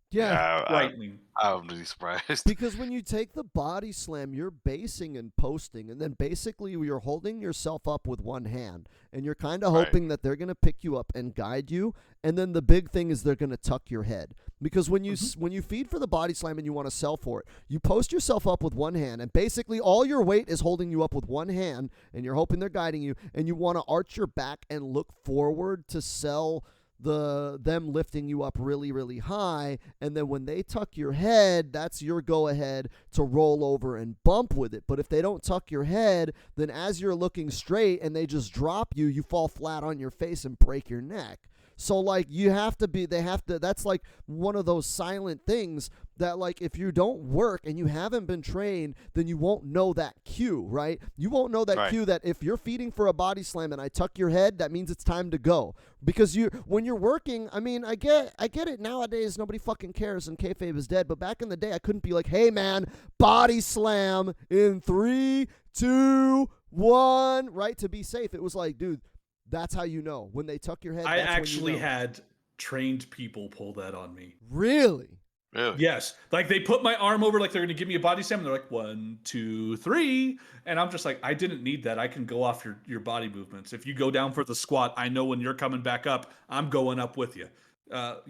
Yeah, frightening. I'm really surprised. Because when you take the body slam, you're basing and posting, and then basically you're holding yourself up with one hand, and you're kind of hoping that they're going to pick you up and guide you, and then the big thing is they're going to tuck your head. Because when you feed for the body slam and you want to sell for it, you post yourself up with one hand, and basically all your weight is holding you up with one hand, and you're hoping they're guiding you, and you want to arch your back and look forward to sell them lifting you up really, really high, and then when they tuck your head, that's your go ahead to roll over and bump with it. But if they don't tuck your head, then as you're looking straight and they just drop you, you fall flat on your face and break your neck. So like that's like one of those silent things that like if you don't work and you haven't been trained, then you won't know that cue, right? You won't know that cue that if you're feeding for a body slam and I tuck your head, that means it's time to go. Because when you're working, I mean, I get it nowadays, nobody fucking cares and kayfabe is dead, but back in the day I couldn't be like, hey man, body slam in 3, 2, 1, right? To be safe. It was like, dude, that's how you know. When they tuck your head, I actually had trained people pull that on me. Really? Really? Yes. Like they put my arm over like they're going to give me a body slam. And they're like, 1, 2, 3. And I'm just like, I didn't need that. I can go off your body movements. If you go down for the squat, I know when you're coming back up, I'm going up with you. But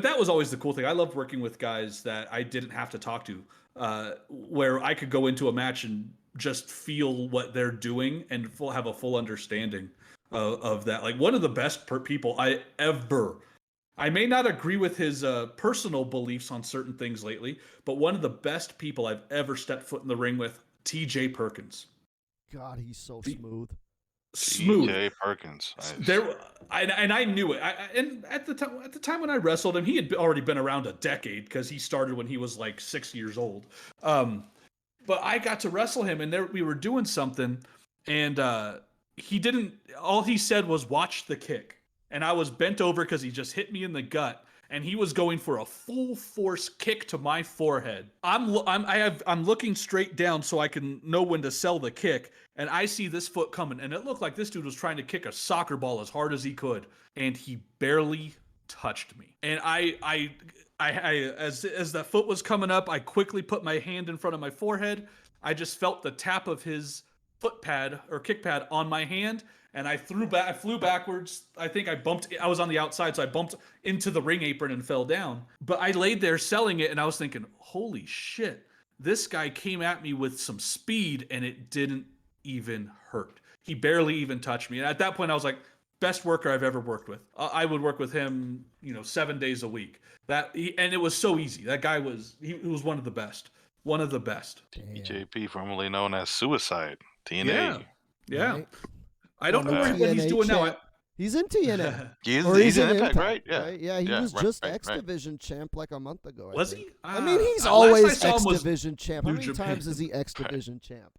that was always the cool thing. I loved working with guys that I didn't have to talk to, where I could go into a match and just feel what they're doing and have a full understanding of that. Like one of the best people I ever I may not agree with his personal beliefs on certain things lately, but one of the best people I've ever stepped foot in the ring with, T.J. Perkins. God, he's so The- smooth. Smooth. T.J. Perkins. Nice. And I knew it. And at the time when I wrestled him, he had already been around a decade because he started when he was like 6 years old. But I got to wrestle him, and we were doing something, and he didn't. All he said was, "Watch the kick," and I was bent over because he just hit me in the gut, and he was going for a full force kick to my forehead. I'm looking straight down so I can know when to sell the kick, and I see this foot coming, and it looked like this dude was trying to kick a soccer ball as hard as he could, and he barely touched me. And I as the foot was coming up, I quickly put my hand in front of my forehead. I just felt the tap of his foot pad or kick pad on my hand, and I flew backwards. I think I was on the outside, so I bumped into the ring apron and fell down. But I laid there selling it, and I was thinking, holy shit, this guy came at me with some speed, and it didn't even hurt. He barely even touched me. And at that point, I was like, best worker I've ever worked with. I would work with him, 7 days a week. And it was so easy. That guy he was one of the best. One of the best. TJP, formerly known as Suicide. TNA. Yeah. Right? I don't know Former what he's TNA doing now. champ. He's in TNA. He's in Impact, right? Yeah. Yeah, he Yeah, was right, just right, X right. Division champ like a month ago. Was think. he? I mean, he's last I always saw him X was Division champ. How New many Japan. times is he X Division champ?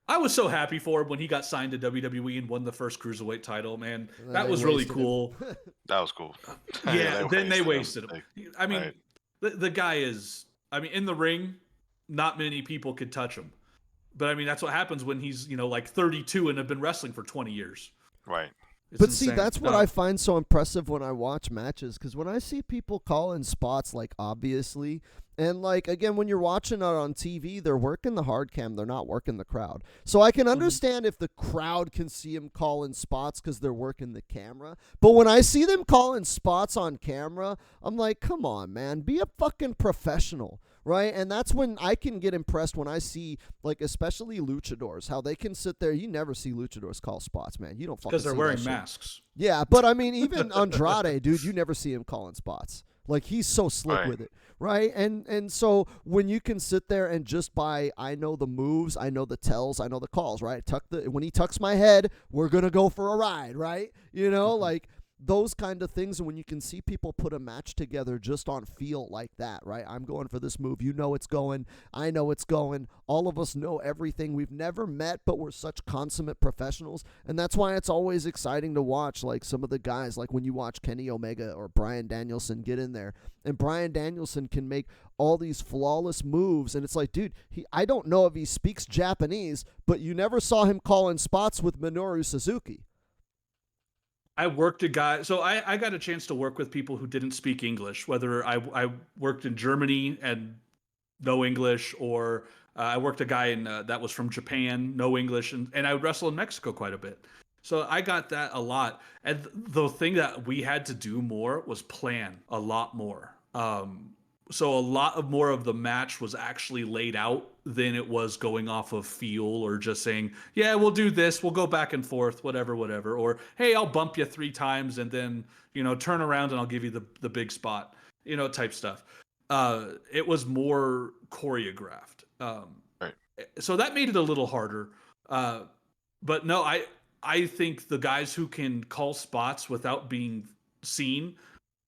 I was so happy for him when he got signed to WWE and won the first cruiserweight title, man. And then That they was really wasted him. cool. That was cool. Yeah, then they wasted him. I mean, Right. the guy is, in the ring, not many people could touch him. But I mean, that's what happens when he's, like 32 and have been wrestling for 20 years. Right. It's But see, insane. that's what No. I find so impressive when I watch matches, because when I see people calling spots, like, obviously, and, like, again, when you're watching it on TV, they're working the hard cam, they're not working the crowd. So I can understand if the crowd can see him calling spots because they're working the camera. But when I see them calling spots on camera, I'm like, come on, man, be a fucking professional. Right? And that's when I can get impressed when I see, like, especially luchadors, how they can sit there. You never see luchadors call spots, man. You don't fucking Because they're see wearing that shit. masks. Yeah, but I mean, even Andrade, dude, you never see him calling spots. Like, he's so slick Right. with it, right? And so when you can sit there and just I know the moves, I know the tells, I know the calls, right? When he tucks my head, we're gonna go for a ride, right? Like those kind of things. And when you can see people put a match together just on feel like that, right? I'm going for this move. You know it's going. I know it's going. All of us know everything. We've never met, but we're such consummate professionals. And that's why it's always exciting to watch, like, some of the guys, like when you watch Kenny Omega or Bryan Danielson get in there. And Bryan Danielson can make all these flawless moves. And it's like, dude, I don't know if he speaks Japanese, but you never saw him calling spots with Minoru Suzuki. I worked a guy, so I got a chance to work with people who didn't speak English, whether I worked in Germany and no English, or I worked a guy in that was from Japan, no English, and I would wrestle in Mexico quite a bit. So I got that a lot. And the thing that we had to do more was plan a lot more. So a lot more of the match was actually laid out than it was going off of feel or just saying, yeah, we'll do this. We'll go back and forth, whatever. Or, hey, I'll bump you 3 times and then, turn around and I'll give you the big spot, type stuff. It was more choreographed. Right. So that made it a little harder. But no, I think the guys who can call spots without being seen,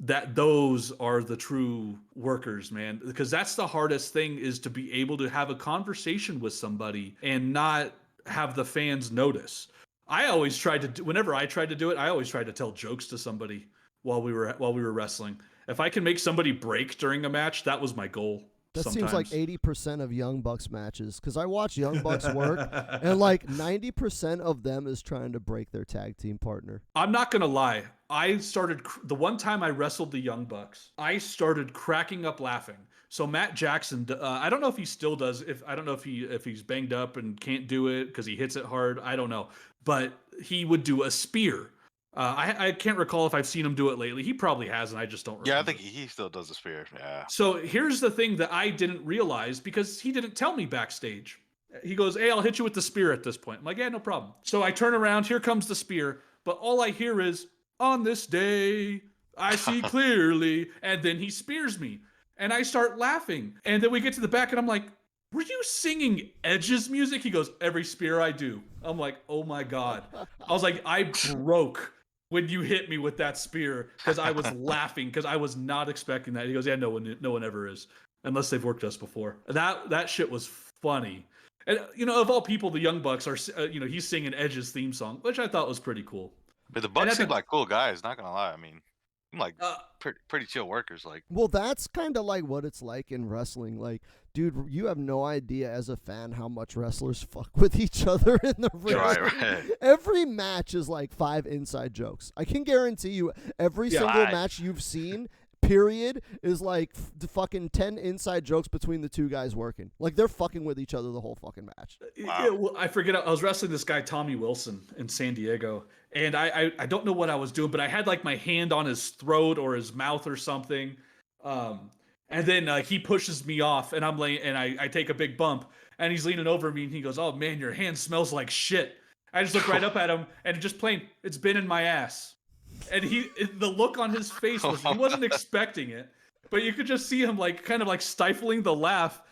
that those are the true workers, man, because that's the hardest thing, is to be able to have a conversation with somebody and not have the fans notice. Whenever I tried to do it, I always tried to tell jokes to somebody while we were wrestling. If I can make somebody break during a match, that was my goal. That sometimes. seems like 80% of Young Bucks matches, because I watch Young Bucks work, and like 90% of them is trying to break their tag team partner. I'm not gonna lie. I started the one time I wrestled the Young Bucks, I started cracking up laughing. So Matt Jackson, I don't know if he still does. I don't know if he's banged up and can't do it because he hits it hard. I don't know, but he would do a spear. I can't recall if I've seen him do it lately. He probably has, and I just don't remember. Yeah, I think he still does the spear. Yeah. So here's the thing that I didn't realize, because he didn't tell me backstage. He goes, hey, I'll hit you with the spear at this point. I'm like, yeah, no problem. So I turn around, here comes the spear, but all I hear is, on this day, I see clearly. And then he spears me. And I start laughing. And then we get to the back and I'm like, were you singing Edge's music? He goes, every spear I do. I'm like, oh my God. I was like, I broke when you hit me with that spear because I was laughing because I was not expecting that. He goes, yeah, no one ever is unless they've worked us before. That shit was funny. And of all people, the Young Bucks are, he's singing Edge's theme song, which I thought was pretty cool. But the Bucks seem like cool guys. Not gonna lie. I mean, like pretty chill workers. Like, well, that's kind of like what it's like in wrestling. Like, dude, you have no idea as a fan how much wrestlers fuck with each other in the ring. Right. Every match is like 5 inside jokes. I can guarantee you, every single match you've seen, period, is like fucking 10 inside jokes between the two guys working. Like, they're fucking with each other the whole fucking match. Wow. Yeah, well, I forget. I was wrestling this guy Tommy Wilson in San Diego, and I don't know what I was doing, but I had like my hand on his throat or his mouth or something. And then he pushes me off, and I'm laying, and I take a big bump, and he's leaning over me, and he goes, "Oh man, your hand smells like shit." I just look right up at him, and just plain, it's been in my ass. And the look on his face was he wasn't expecting it, but you could just see him like kind of like stifling the laugh,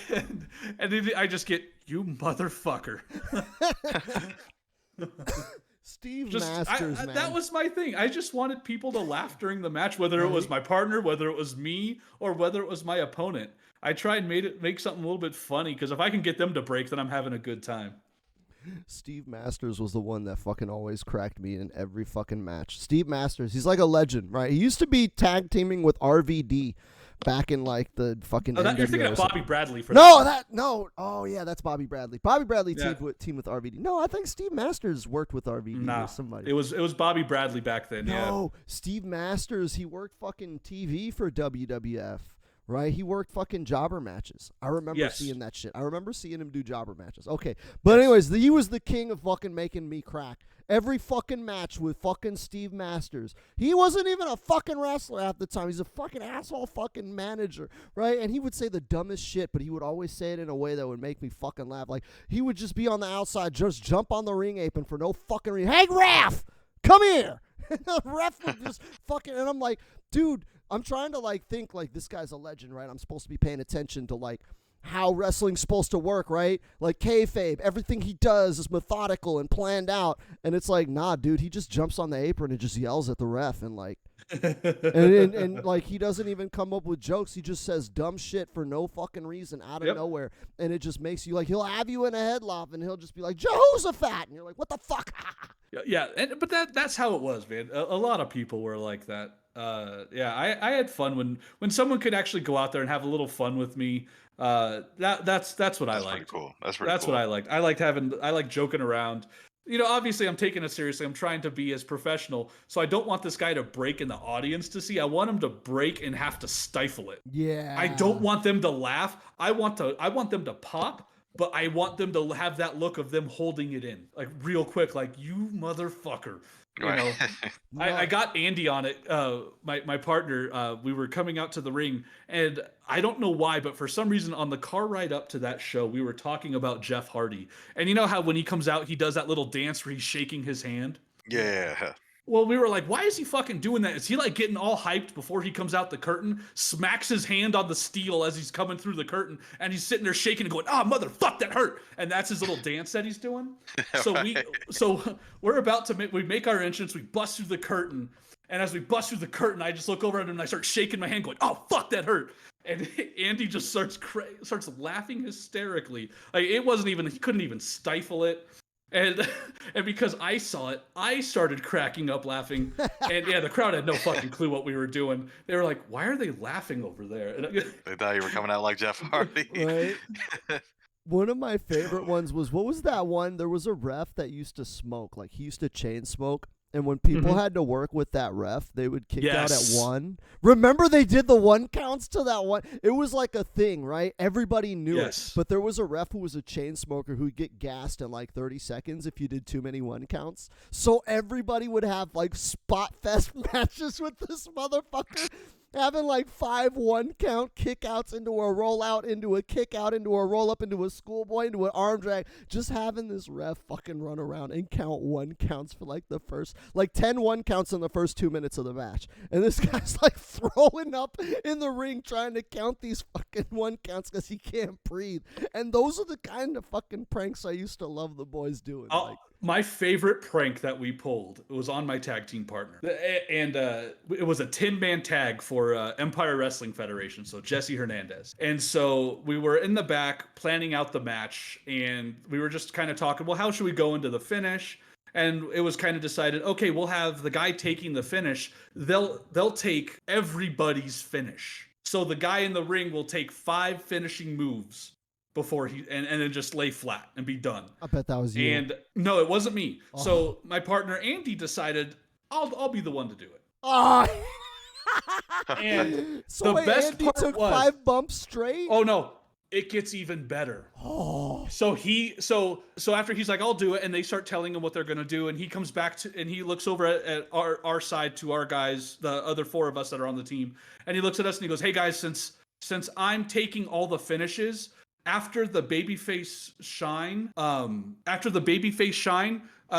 and then I just get, you motherfucker. Steve Masters, man. That was my thing. I just wanted people to laugh during the match, whether it was my partner, whether it was me, or whether it was my opponent. I tried and make something a little bit funny, because if I can get them to break, then I'm having a good time. Steve Masters was the one that fucking always cracked me in every fucking match. Steve Masters, he's like a legend, right? He used to be tag teaming with RVD back in like the fucking. You're thinking of Bobby Bradley for No. Oh yeah, that's Bobby Bradley. Bobby Bradley teamed with RVD. No, I think Steve Masters worked with RVD. Nah, or somebody. It was Bobby Bradley back then. No, Steve Masters. He worked fucking TV for WWF. Right, he worked fucking jobber matches. I remember seeing that shit. I remember seeing him do jobber matches. Okay, but anyways, he was the king of fucking making me crack. Every fucking match with fucking Steve Masters. He wasn't even a fucking wrestler at the time. He's a fucking asshole fucking manager, right? And he would say the dumbest shit, but he would always say it in a way that would make me fucking laugh. Like, he would just be on the outside, just jump on the ring apron for no fucking reason. Hey, ref, come here. And the ref would just fucking, and I'm like, dude, I'm trying to like think like this guy's a legend, right? I'm supposed to be paying attention to like how wrestling's supposed to work, right? Like kayfabe, everything he does is methodical and planned out. And it's like, nah, dude, he just jumps on the apron and just yells at the ref and like, and like he doesn't even come up with jokes. He just says dumb shit for no fucking reason out of nowhere. And it just makes you like, he'll have you in a headlock and he'll just be like, Jehoshaphat. And you're like, what the fuck? Yeah. But that's how it was, man. A lot of people were like that. I had fun when someone could actually go out there and have a little fun with me. That's what I liked. Cool. That's cool. What I liked. I like joking around. Obviously I'm taking it seriously. I'm trying to be as professional. So I don't want this guy to break in the audience to see. I want him to break and have to stifle it. Yeah. I don't want them to laugh. I want them to pop, but I want them to have that look of them holding it in, like real quick, like, you motherfucker. I got Andy on it, my partner. We were coming out to the ring, and I don't know why, but for some reason on the car ride up to that show, we were talking about Jeff Hardy. And you know how when he comes out, he does that little dance where he's shaking his hand? Yeah. Well, we were like, why is he fucking doing that? Is he like getting all hyped before he comes out the curtain, smacks his hand on the steel as he's coming through the curtain, and he's sitting there shaking and going, motherfuck, that hurt. And that's his little dance that he's doing. So we're about to make our entrance. We bust through the curtain. And as we bust through the curtain, I just look over at him and I start shaking my hand going, oh, fuck, that hurt. And Andy just starts laughing hysterically. Like, he couldn't even stifle it. And because I saw it, I started cracking up laughing. And yeah, the crowd had no fucking clue what we were doing. They were like, why are they laughing over there? And they thought you were coming out like Jeff Hardy. Right? One of my favorite ones was, what was that one? There was a ref that used to smoke. Like, he used to chain smoke. And when people had to work with that ref, they would kick out at 1. Remember they did the 1 counts to that 1? It was like a thing, right? Everybody knew it. But there was a ref who was a chain smoker who'd get gassed in like 30 seconds if you did too many 1 counts. So everybody would have like spot fest matches with this motherfucker. having like 5 1-count kickouts into a rollout, into a kick out, into a roll up, into a schoolboy, into an arm drag. Just having this ref fucking run around and count 1-counts for like the first, like 10 1-counts in the first 2 minutes of the match. And this guy's like throwing up in the ring trying to count these fucking 1-counts because he can't breathe. And those are the kind of fucking pranks I used to love the boys doing. Like, my favorite prank that we pulled was on my tag team partner. And it was a 10-man tag for Empire Wrestling Federation, so Jesse Hernandez. And so we were in the back planning out the match, and we were just kind of talking, well, how should we go into the finish? And it was kind of decided, okay, we'll have the guy taking the finish. They'll take everybody's finish. So the guy in the ring will take 5 finishing moves before he and then just lay flat and be done. I bet that was you. And no, it wasn't me. Oh. So my partner Andy decided I'll be the one to do it. Oh. And so the best Andy part took was 5 bumps straight. Oh no, it gets even better. Oh. So after he's like, I'll do it, and they start telling him what they're gonna do, and he comes back to and he looks over at our side to our guys, the other 4 of us that are on the team, and he looks at us and he goes, hey guys, since I'm taking all the finishes. After the babyface shine,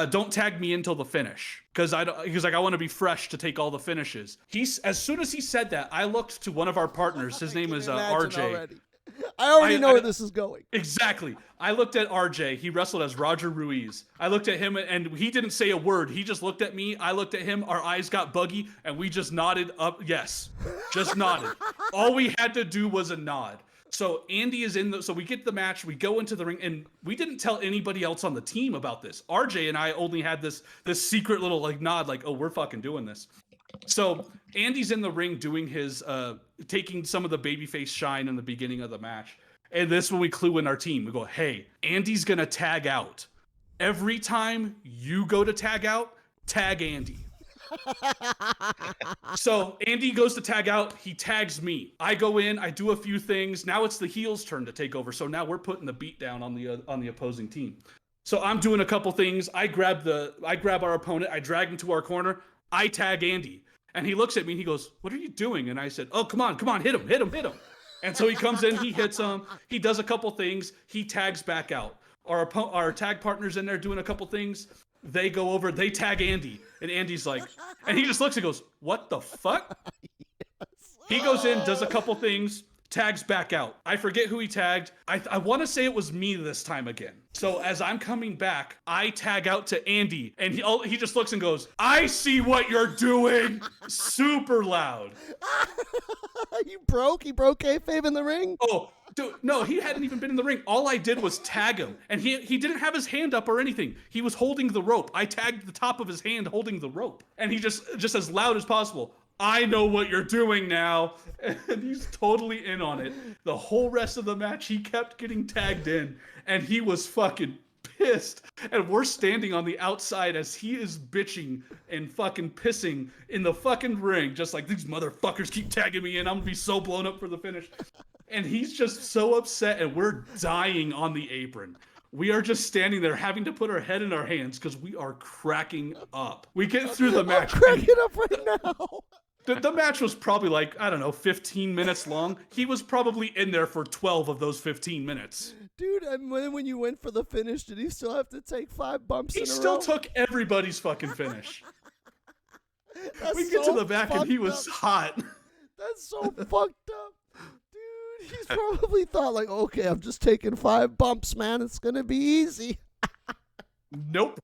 don't tag me until the finish because he's like I want to be fresh to take all the finishes. As soon as he said that, I looked to one of our partners. His name is RJ. I already know where this is going. Exactly. I looked at RJ. He wrestled as Roger Ruiz. I looked at him and he didn't say a word. He just looked at me. I looked at him. Our eyes got buggy and we just nodded up. Yes, just nodded. All we had to do was a nod. So Andy is so we get the match, we go into the ring, and we didn't tell anybody else on the team about this. RJ and I only had this secret little like nod, like, oh, we're fucking doing this. So Andy's in the ring doing his, taking some of the babyface shine in the beginning of the match. And this is when we clue in our team. We go, hey, Andy's gonna tag out. Every time you go to tag out, tag Andy. So Andy goes to tag out. He tags me. I go in. I do a few things. Now it's the heels' turn to take over. So now we're putting the beat down on the opposing team. So I'm doing a couple things. I grab our opponent. I drag him to our corner. I tag Andy, and he looks at me and he goes, "What are you doing?" And I said, "Oh, come on, hit him." And so he comes in. He hits him. He does a couple things. He tags back out. Our tag partner's in there doing a couple things. They go over, they tag Andy, and Andy's like, and he just looks and goes, what the fuck? Yes. He goes in, does a couple things, tags back out. I forget who he tagged. I want to say it was me this time again. So as I'm coming back, I tag out to Andy, and he just looks and goes, I see what you're doing, super loud. He broke kayfabe in the ring? Oh, dude, no, he hadn't even been in the ring. All I did was tag him, and he didn't have his hand up or anything. He was holding the rope. I tagged the top of his hand holding the rope, and he just as loud as possible, I know what you're doing now, and he's totally in on it. The whole rest of the match, he kept getting tagged in, and he was fucking pissed. And we're standing on the outside as he is bitching and fucking pissing in the fucking ring, just like, these motherfuckers keep tagging me in. I'm gonna be so blown up for the finish. And he's just so upset, and we're dying on the apron. We are just standing there having to put our head in our hands because we are cracking up. We get through the match. I'm cracking up right now. The match was probably like, I don't know, 15 minutes long. He was probably in there for 12 of those 15 minutes. Dude, and when you went for the finish, did he still have to take 5 bumps in a row? He still took everybody's fucking finish. We get to the back and he was hot. That's so fucked up. Dude, he's probably thought like, okay, I'm just taking 5 bumps, man. It's going to be easy. Nope.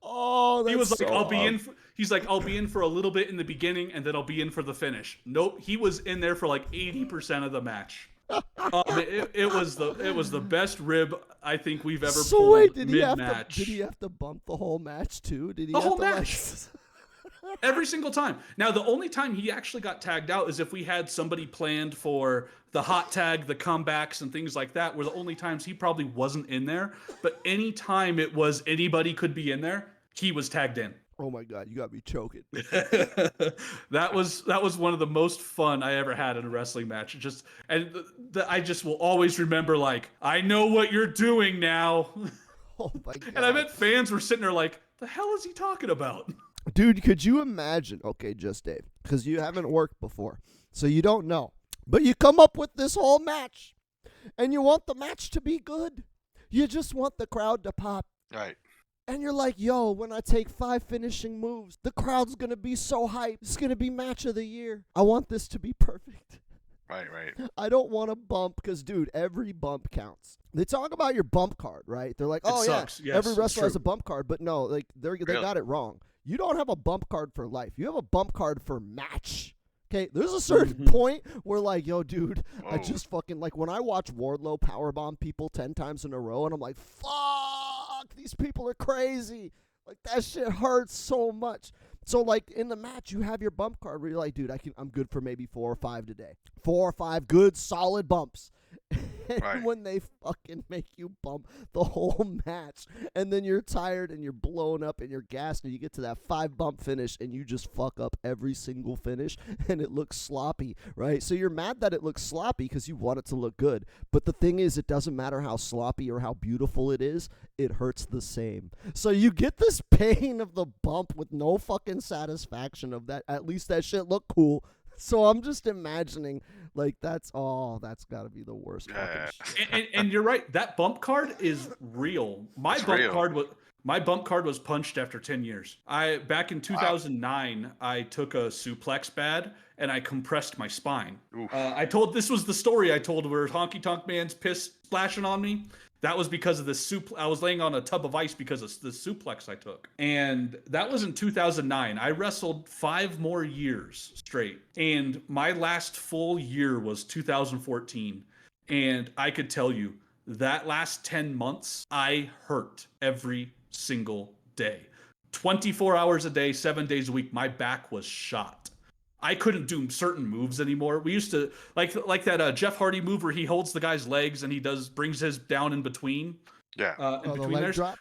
Oh, that's he was like, so I'll be in. He's like, I'll be in for a little bit in the beginning, and then I'll be in for the finish. Nope, he was in there for like 80% of the match. It was the best rib I think we've ever so pulled wait, mid-match. Did he have to bump the whole match too? Did he the have whole to match? Every single time. Now, the only time he actually got tagged out is if we had somebody planned for the hot tag, the comebacks, and things like that, were the only times he probably wasn't in there. But any time it was anybody could be in there, he was tagged in. Oh my God, you got me choking. That was one of the most fun I ever had in a wrestling match. I just will always remember, like, I know what you're doing now. Oh my God. And I bet fans were sitting there like, the hell is he talking about? Dude, could you imagine? Okay, just Dave, because you haven't worked before, so you don't know. But you come up with this whole match, and you want the match to be good. You just want the crowd to pop. Right. And you're like, yo, when I take 5 finishing moves, the crowd's going to be so hyped. It's going to be match of the year. I want this to be perfect. Right. I don't want to bump because, dude, every bump counts. They talk about your bump card, right? They're like, oh, sucks. yeah, Yes, every it's wrestler has true. a bump card. But no, like they Really? got it wrong. You don't have a bump card for life. You have a bump card for match. Okay, there's a certain point where, like, yo, dude, I Whoa. just fucking, like, when I watch Wardlow powerbomb people 10 times in a row, and I'm like, fuck, these people are crazy. Like, that shit hurts so much. So, like, in the match, you have your bump card where you're like, dude, I'm good for maybe 4 or 5 today. 4 or 5 good, solid bumps. And Right. when they fucking make you bump the whole match, and then you're tired and you're blown up and you're gassed, and you get to that 5 bump finish and you just fuck up every single finish and it looks sloppy, right? So you're mad that it looks sloppy because you want it to look good. But the thing is, it doesn't matter how sloppy or how beautiful it is, it hurts the same. So you get this pain of the bump with no fucking satisfaction of that. At least that shit looked cool. So I'm just imagining, like, that's got to be the worst Yeah. fucking shit. And you're right. That bump card is real. My It's bump real. card was punched after 10 years. Back in 2009, I took a suplex pad and I compressed my spine. Oof. This was the story I told where Honky Tonk Man's piss splashing on me. That was because of the I was laying on a tub of ice because of the suplex I took. And that was in 2009. I wrestled 5 more years straight. And my last full year was 2014. And I could tell you that last 10 months, I hurt every single day. 24 hours a day, 7 days a week, my back was shot. I couldn't do certain moves anymore. We used to like that Jeff Hardy move where he holds the guy's legs and he brings his down in between. Yeah. In the between leg there. drop?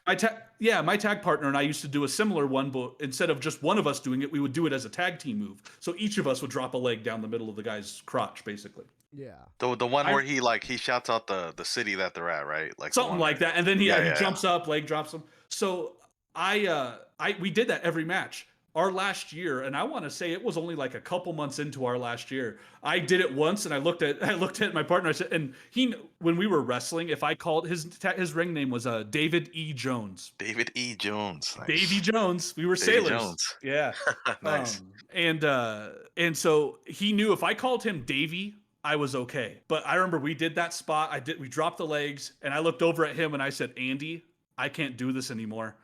My tag partner and I used to do a similar one, but instead of just one of us doing it, we would do it as a tag team move. So each of us would drop a leg down the middle of the guy's crotch, basically. Yeah. The one where he shouts out the city that they're at, right? Like the Something one like where- that. And then he Yeah. jumps up, leg drops him. So we did that every match. Our last year, and I want to say it was only like a couple months into our last year. I did it once, and I looked at my partner. I said, and when we were wrestling, if I called his ring name was David E. Jones. David E. Jones. Nice. Davy Jones. We were Davy sailors. Jones. Yeah. Nice. And so he knew if I called him Davy, I was okay. But I remember we did that spot. We dropped the legs, and I looked over at him and I said, Andy, I can't do this anymore.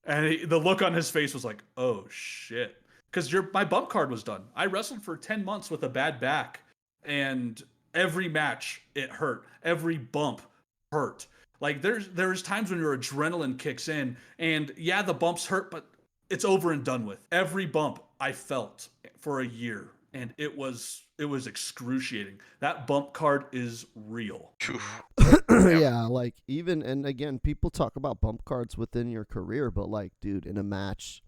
And the look on his face was like, oh shit. Because my bump card was done. I wrestled for 10 months with a bad back. And every match, it hurt. Every bump hurt. Like there's times when your adrenaline kicks in. And yeah, the bumps hurt, but it's over and done with. Every bump I felt for a year. And it was excruciating. That bump card is real. Oof. Yeah, like even, and again, people talk about bump cards within your career, but like, dude, in a match,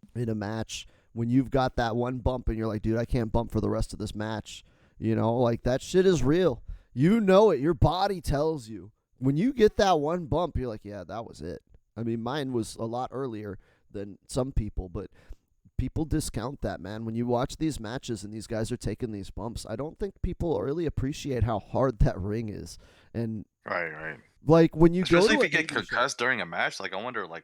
when you've got that one bump and you're like, dude, I can't bump for the rest of this match, like that shit is real. You know it. Your body tells you. When you get that one bump, you're like, yeah, that was it. I mean, mine was a lot earlier than some people, but people discount that, man. When you watch these matches and these guys are taking these bumps, I don't think people really appreciate how hard that ring is. And Right. like when you Especially go if to you get concussed during a match, like I wonder, like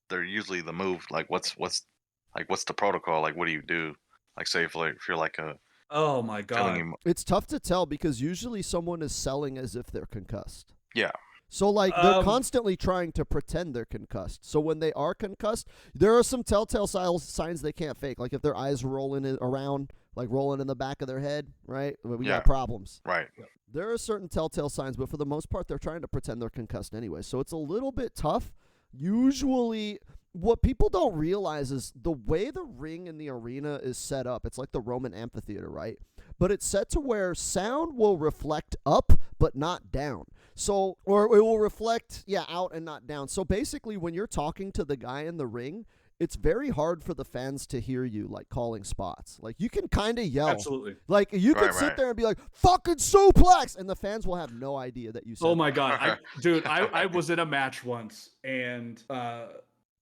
they're usually the move, like what's the protocol, like what do you do, like say if you're like a Oh my God. feeling it's tough to tell because usually someone is selling as if they're concussed. Yeah. So like they're constantly trying to pretend they're concussed. So when they are concussed, there are some telltale signs they can't fake. Like if their eyes rolling around, like rolling in the back of their head, right? We Yeah. got problems. right. There are certain telltale signs, but for the most part, they're trying to pretend they're concussed anyway. So it's a little bit tough. Usually, what people don't realize is the way the ring in the arena is set up. It's like the Roman amphitheater, right? But it's set to where sound will reflect up, but not down. So, or it will reflect, out and not down. So basically, when you're talking to the guy in the ring, it's very hard for the fans to hear you, like, calling spots. Like, you can kind of yell. Absolutely. Like, you could Right, sit right. there and be like, fucking suplex! And the fans will have no idea that you said Oh my that. God. I was in a match once and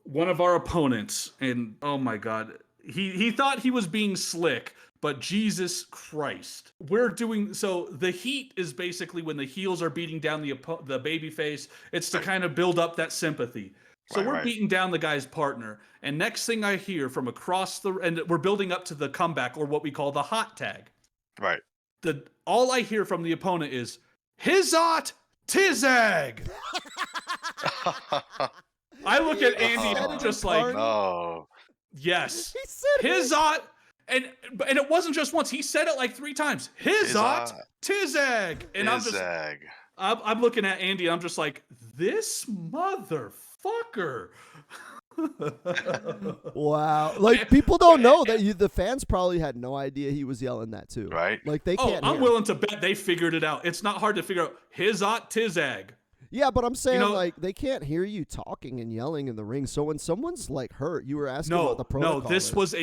one of our opponents, and oh my God, he thought he was being slick, but Jesus Christ. We're doing so the heat is basically when the heels are beating down the baby face. It's to kind of build up that sympathy. So we're beating down the guy's partner, and next thing I hear from across and we're building up to the comeback, or what we call the hot tag. Right. All I hear from the opponent is Hizot Tizag. I look at Andy just like, no. Yes. He said Hizot, and it wasn't just once. He said it like 3 times. Hizot Tizag. And I'm looking at Andy, and I'm just like, this motherfucker. Wow. Like, people don't know that the fans probably had no idea he was yelling that too. Right. Like, they can't I'm hear. willing to bet they figured it out. It's not hard to figure out. Hizot Tizag. Yeah, but I'm saying, like, they can't hear you talking and yelling in the ring. So when someone's like hurt, you were asking about the protocol. No, this was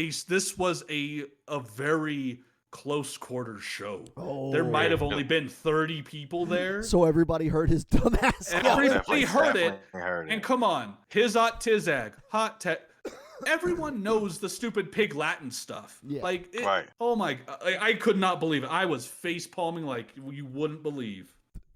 a very close quarters show. There might have only been 30 people there. So everybody heard his dumbass. Everybody heard it. And come on, Hizot Tizag, hot tech. Everyone knows the stupid pig Latin stuff. Yeah. Like, oh my, I could not believe it. I was face palming like you wouldn't believe.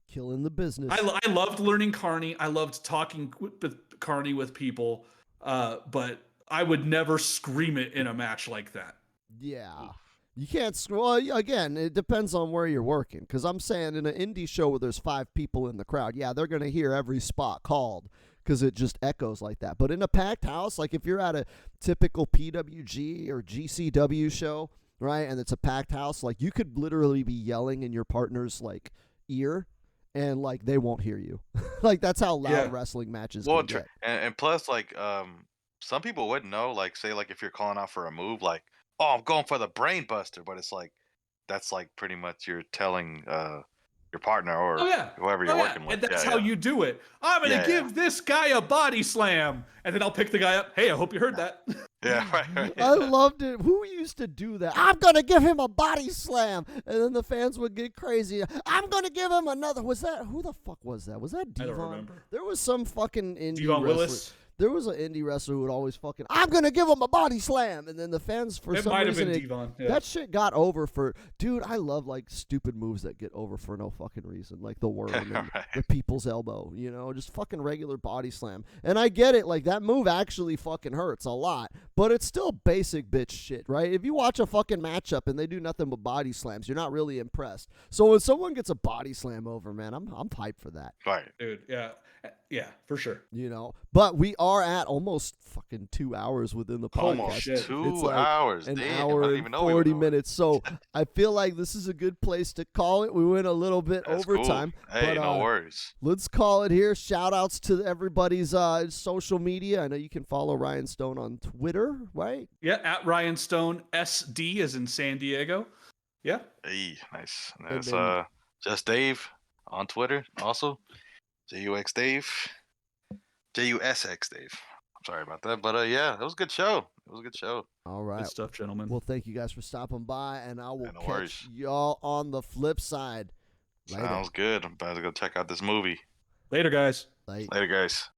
Killing the business. I loved learning Carney. I loved talking with Carney with people. But I would never scream it in a match like that. Yeah. You can't. Well, again, it depends on where you're working. Because I'm saying in an indie show where there's 5 people in the crowd, yeah, they're going to hear every spot called because it just echoes like that. But in a packed house, like if you're at a typical PWG or GCW show, right, and it's a packed house, like you could literally be yelling in your partner's like ear, and like they won't hear you. Like that's how loud wrestling matches can get. And plus, like, some people wouldn't know. Like, say, like if you're calling out for a move, like, oh, I'm going for the brain buster, but it's like that's like pretty much you're telling your partner or whoever you're working with. And that's how you do it. I'm gonna give this guy a body slam, and then I'll pick the guy up. Hey, I hope you heard that. Yeah, right. I loved it. Who used to do that? I'm gonna give him a body slam, and then the fans would get crazy. I'm gonna give him another. Was that who the fuck was that? Was that Devon? I don't remember. There was some fucking indie Devon wrestler. Willis. There was an indie wrestler who would always fucking, I'm going to give him a body slam. And then the fans, for some reason, that shit got over for, dude, I love like stupid moves that get over for no fucking reason. Like the worm and the people's elbow, you know, just fucking regular body slam. And I get it. Like that move actually fucking hurts a lot, but it's still basic bitch shit, right? If you watch a fucking matchup and they do nothing but body slams, you're not really impressed. So when someone gets a body slam over, man, I'm hyped for that. Right. Dude, yeah, for sure. You know, but we are at almost fucking 2 hours within the podcast. Almost 2 it's like hours. An Damn, hour I didn't and even know 40 minutes. So I feel like this is a good place to call it. We went a little bit overtime. Cool. Hey, but, no worries. Let's call it here. Shout outs to everybody's social media. I know you can follow Ryan Stone on Twitter, right? Yeah, at Ryan Stone SD as in San Diego. Yeah. Hey, nice. That's just Dave on Twitter also. JUX Dave. JUSX Dave. I'm sorry about that. But yeah, it was a good show. It was a good show. All right. Good stuff, gentlemen. Well, thank you guys for stopping by, and I will catch y'all on the flip side. Later. Sounds good. I'm about to go check out this movie. Later, guys. Later, guys.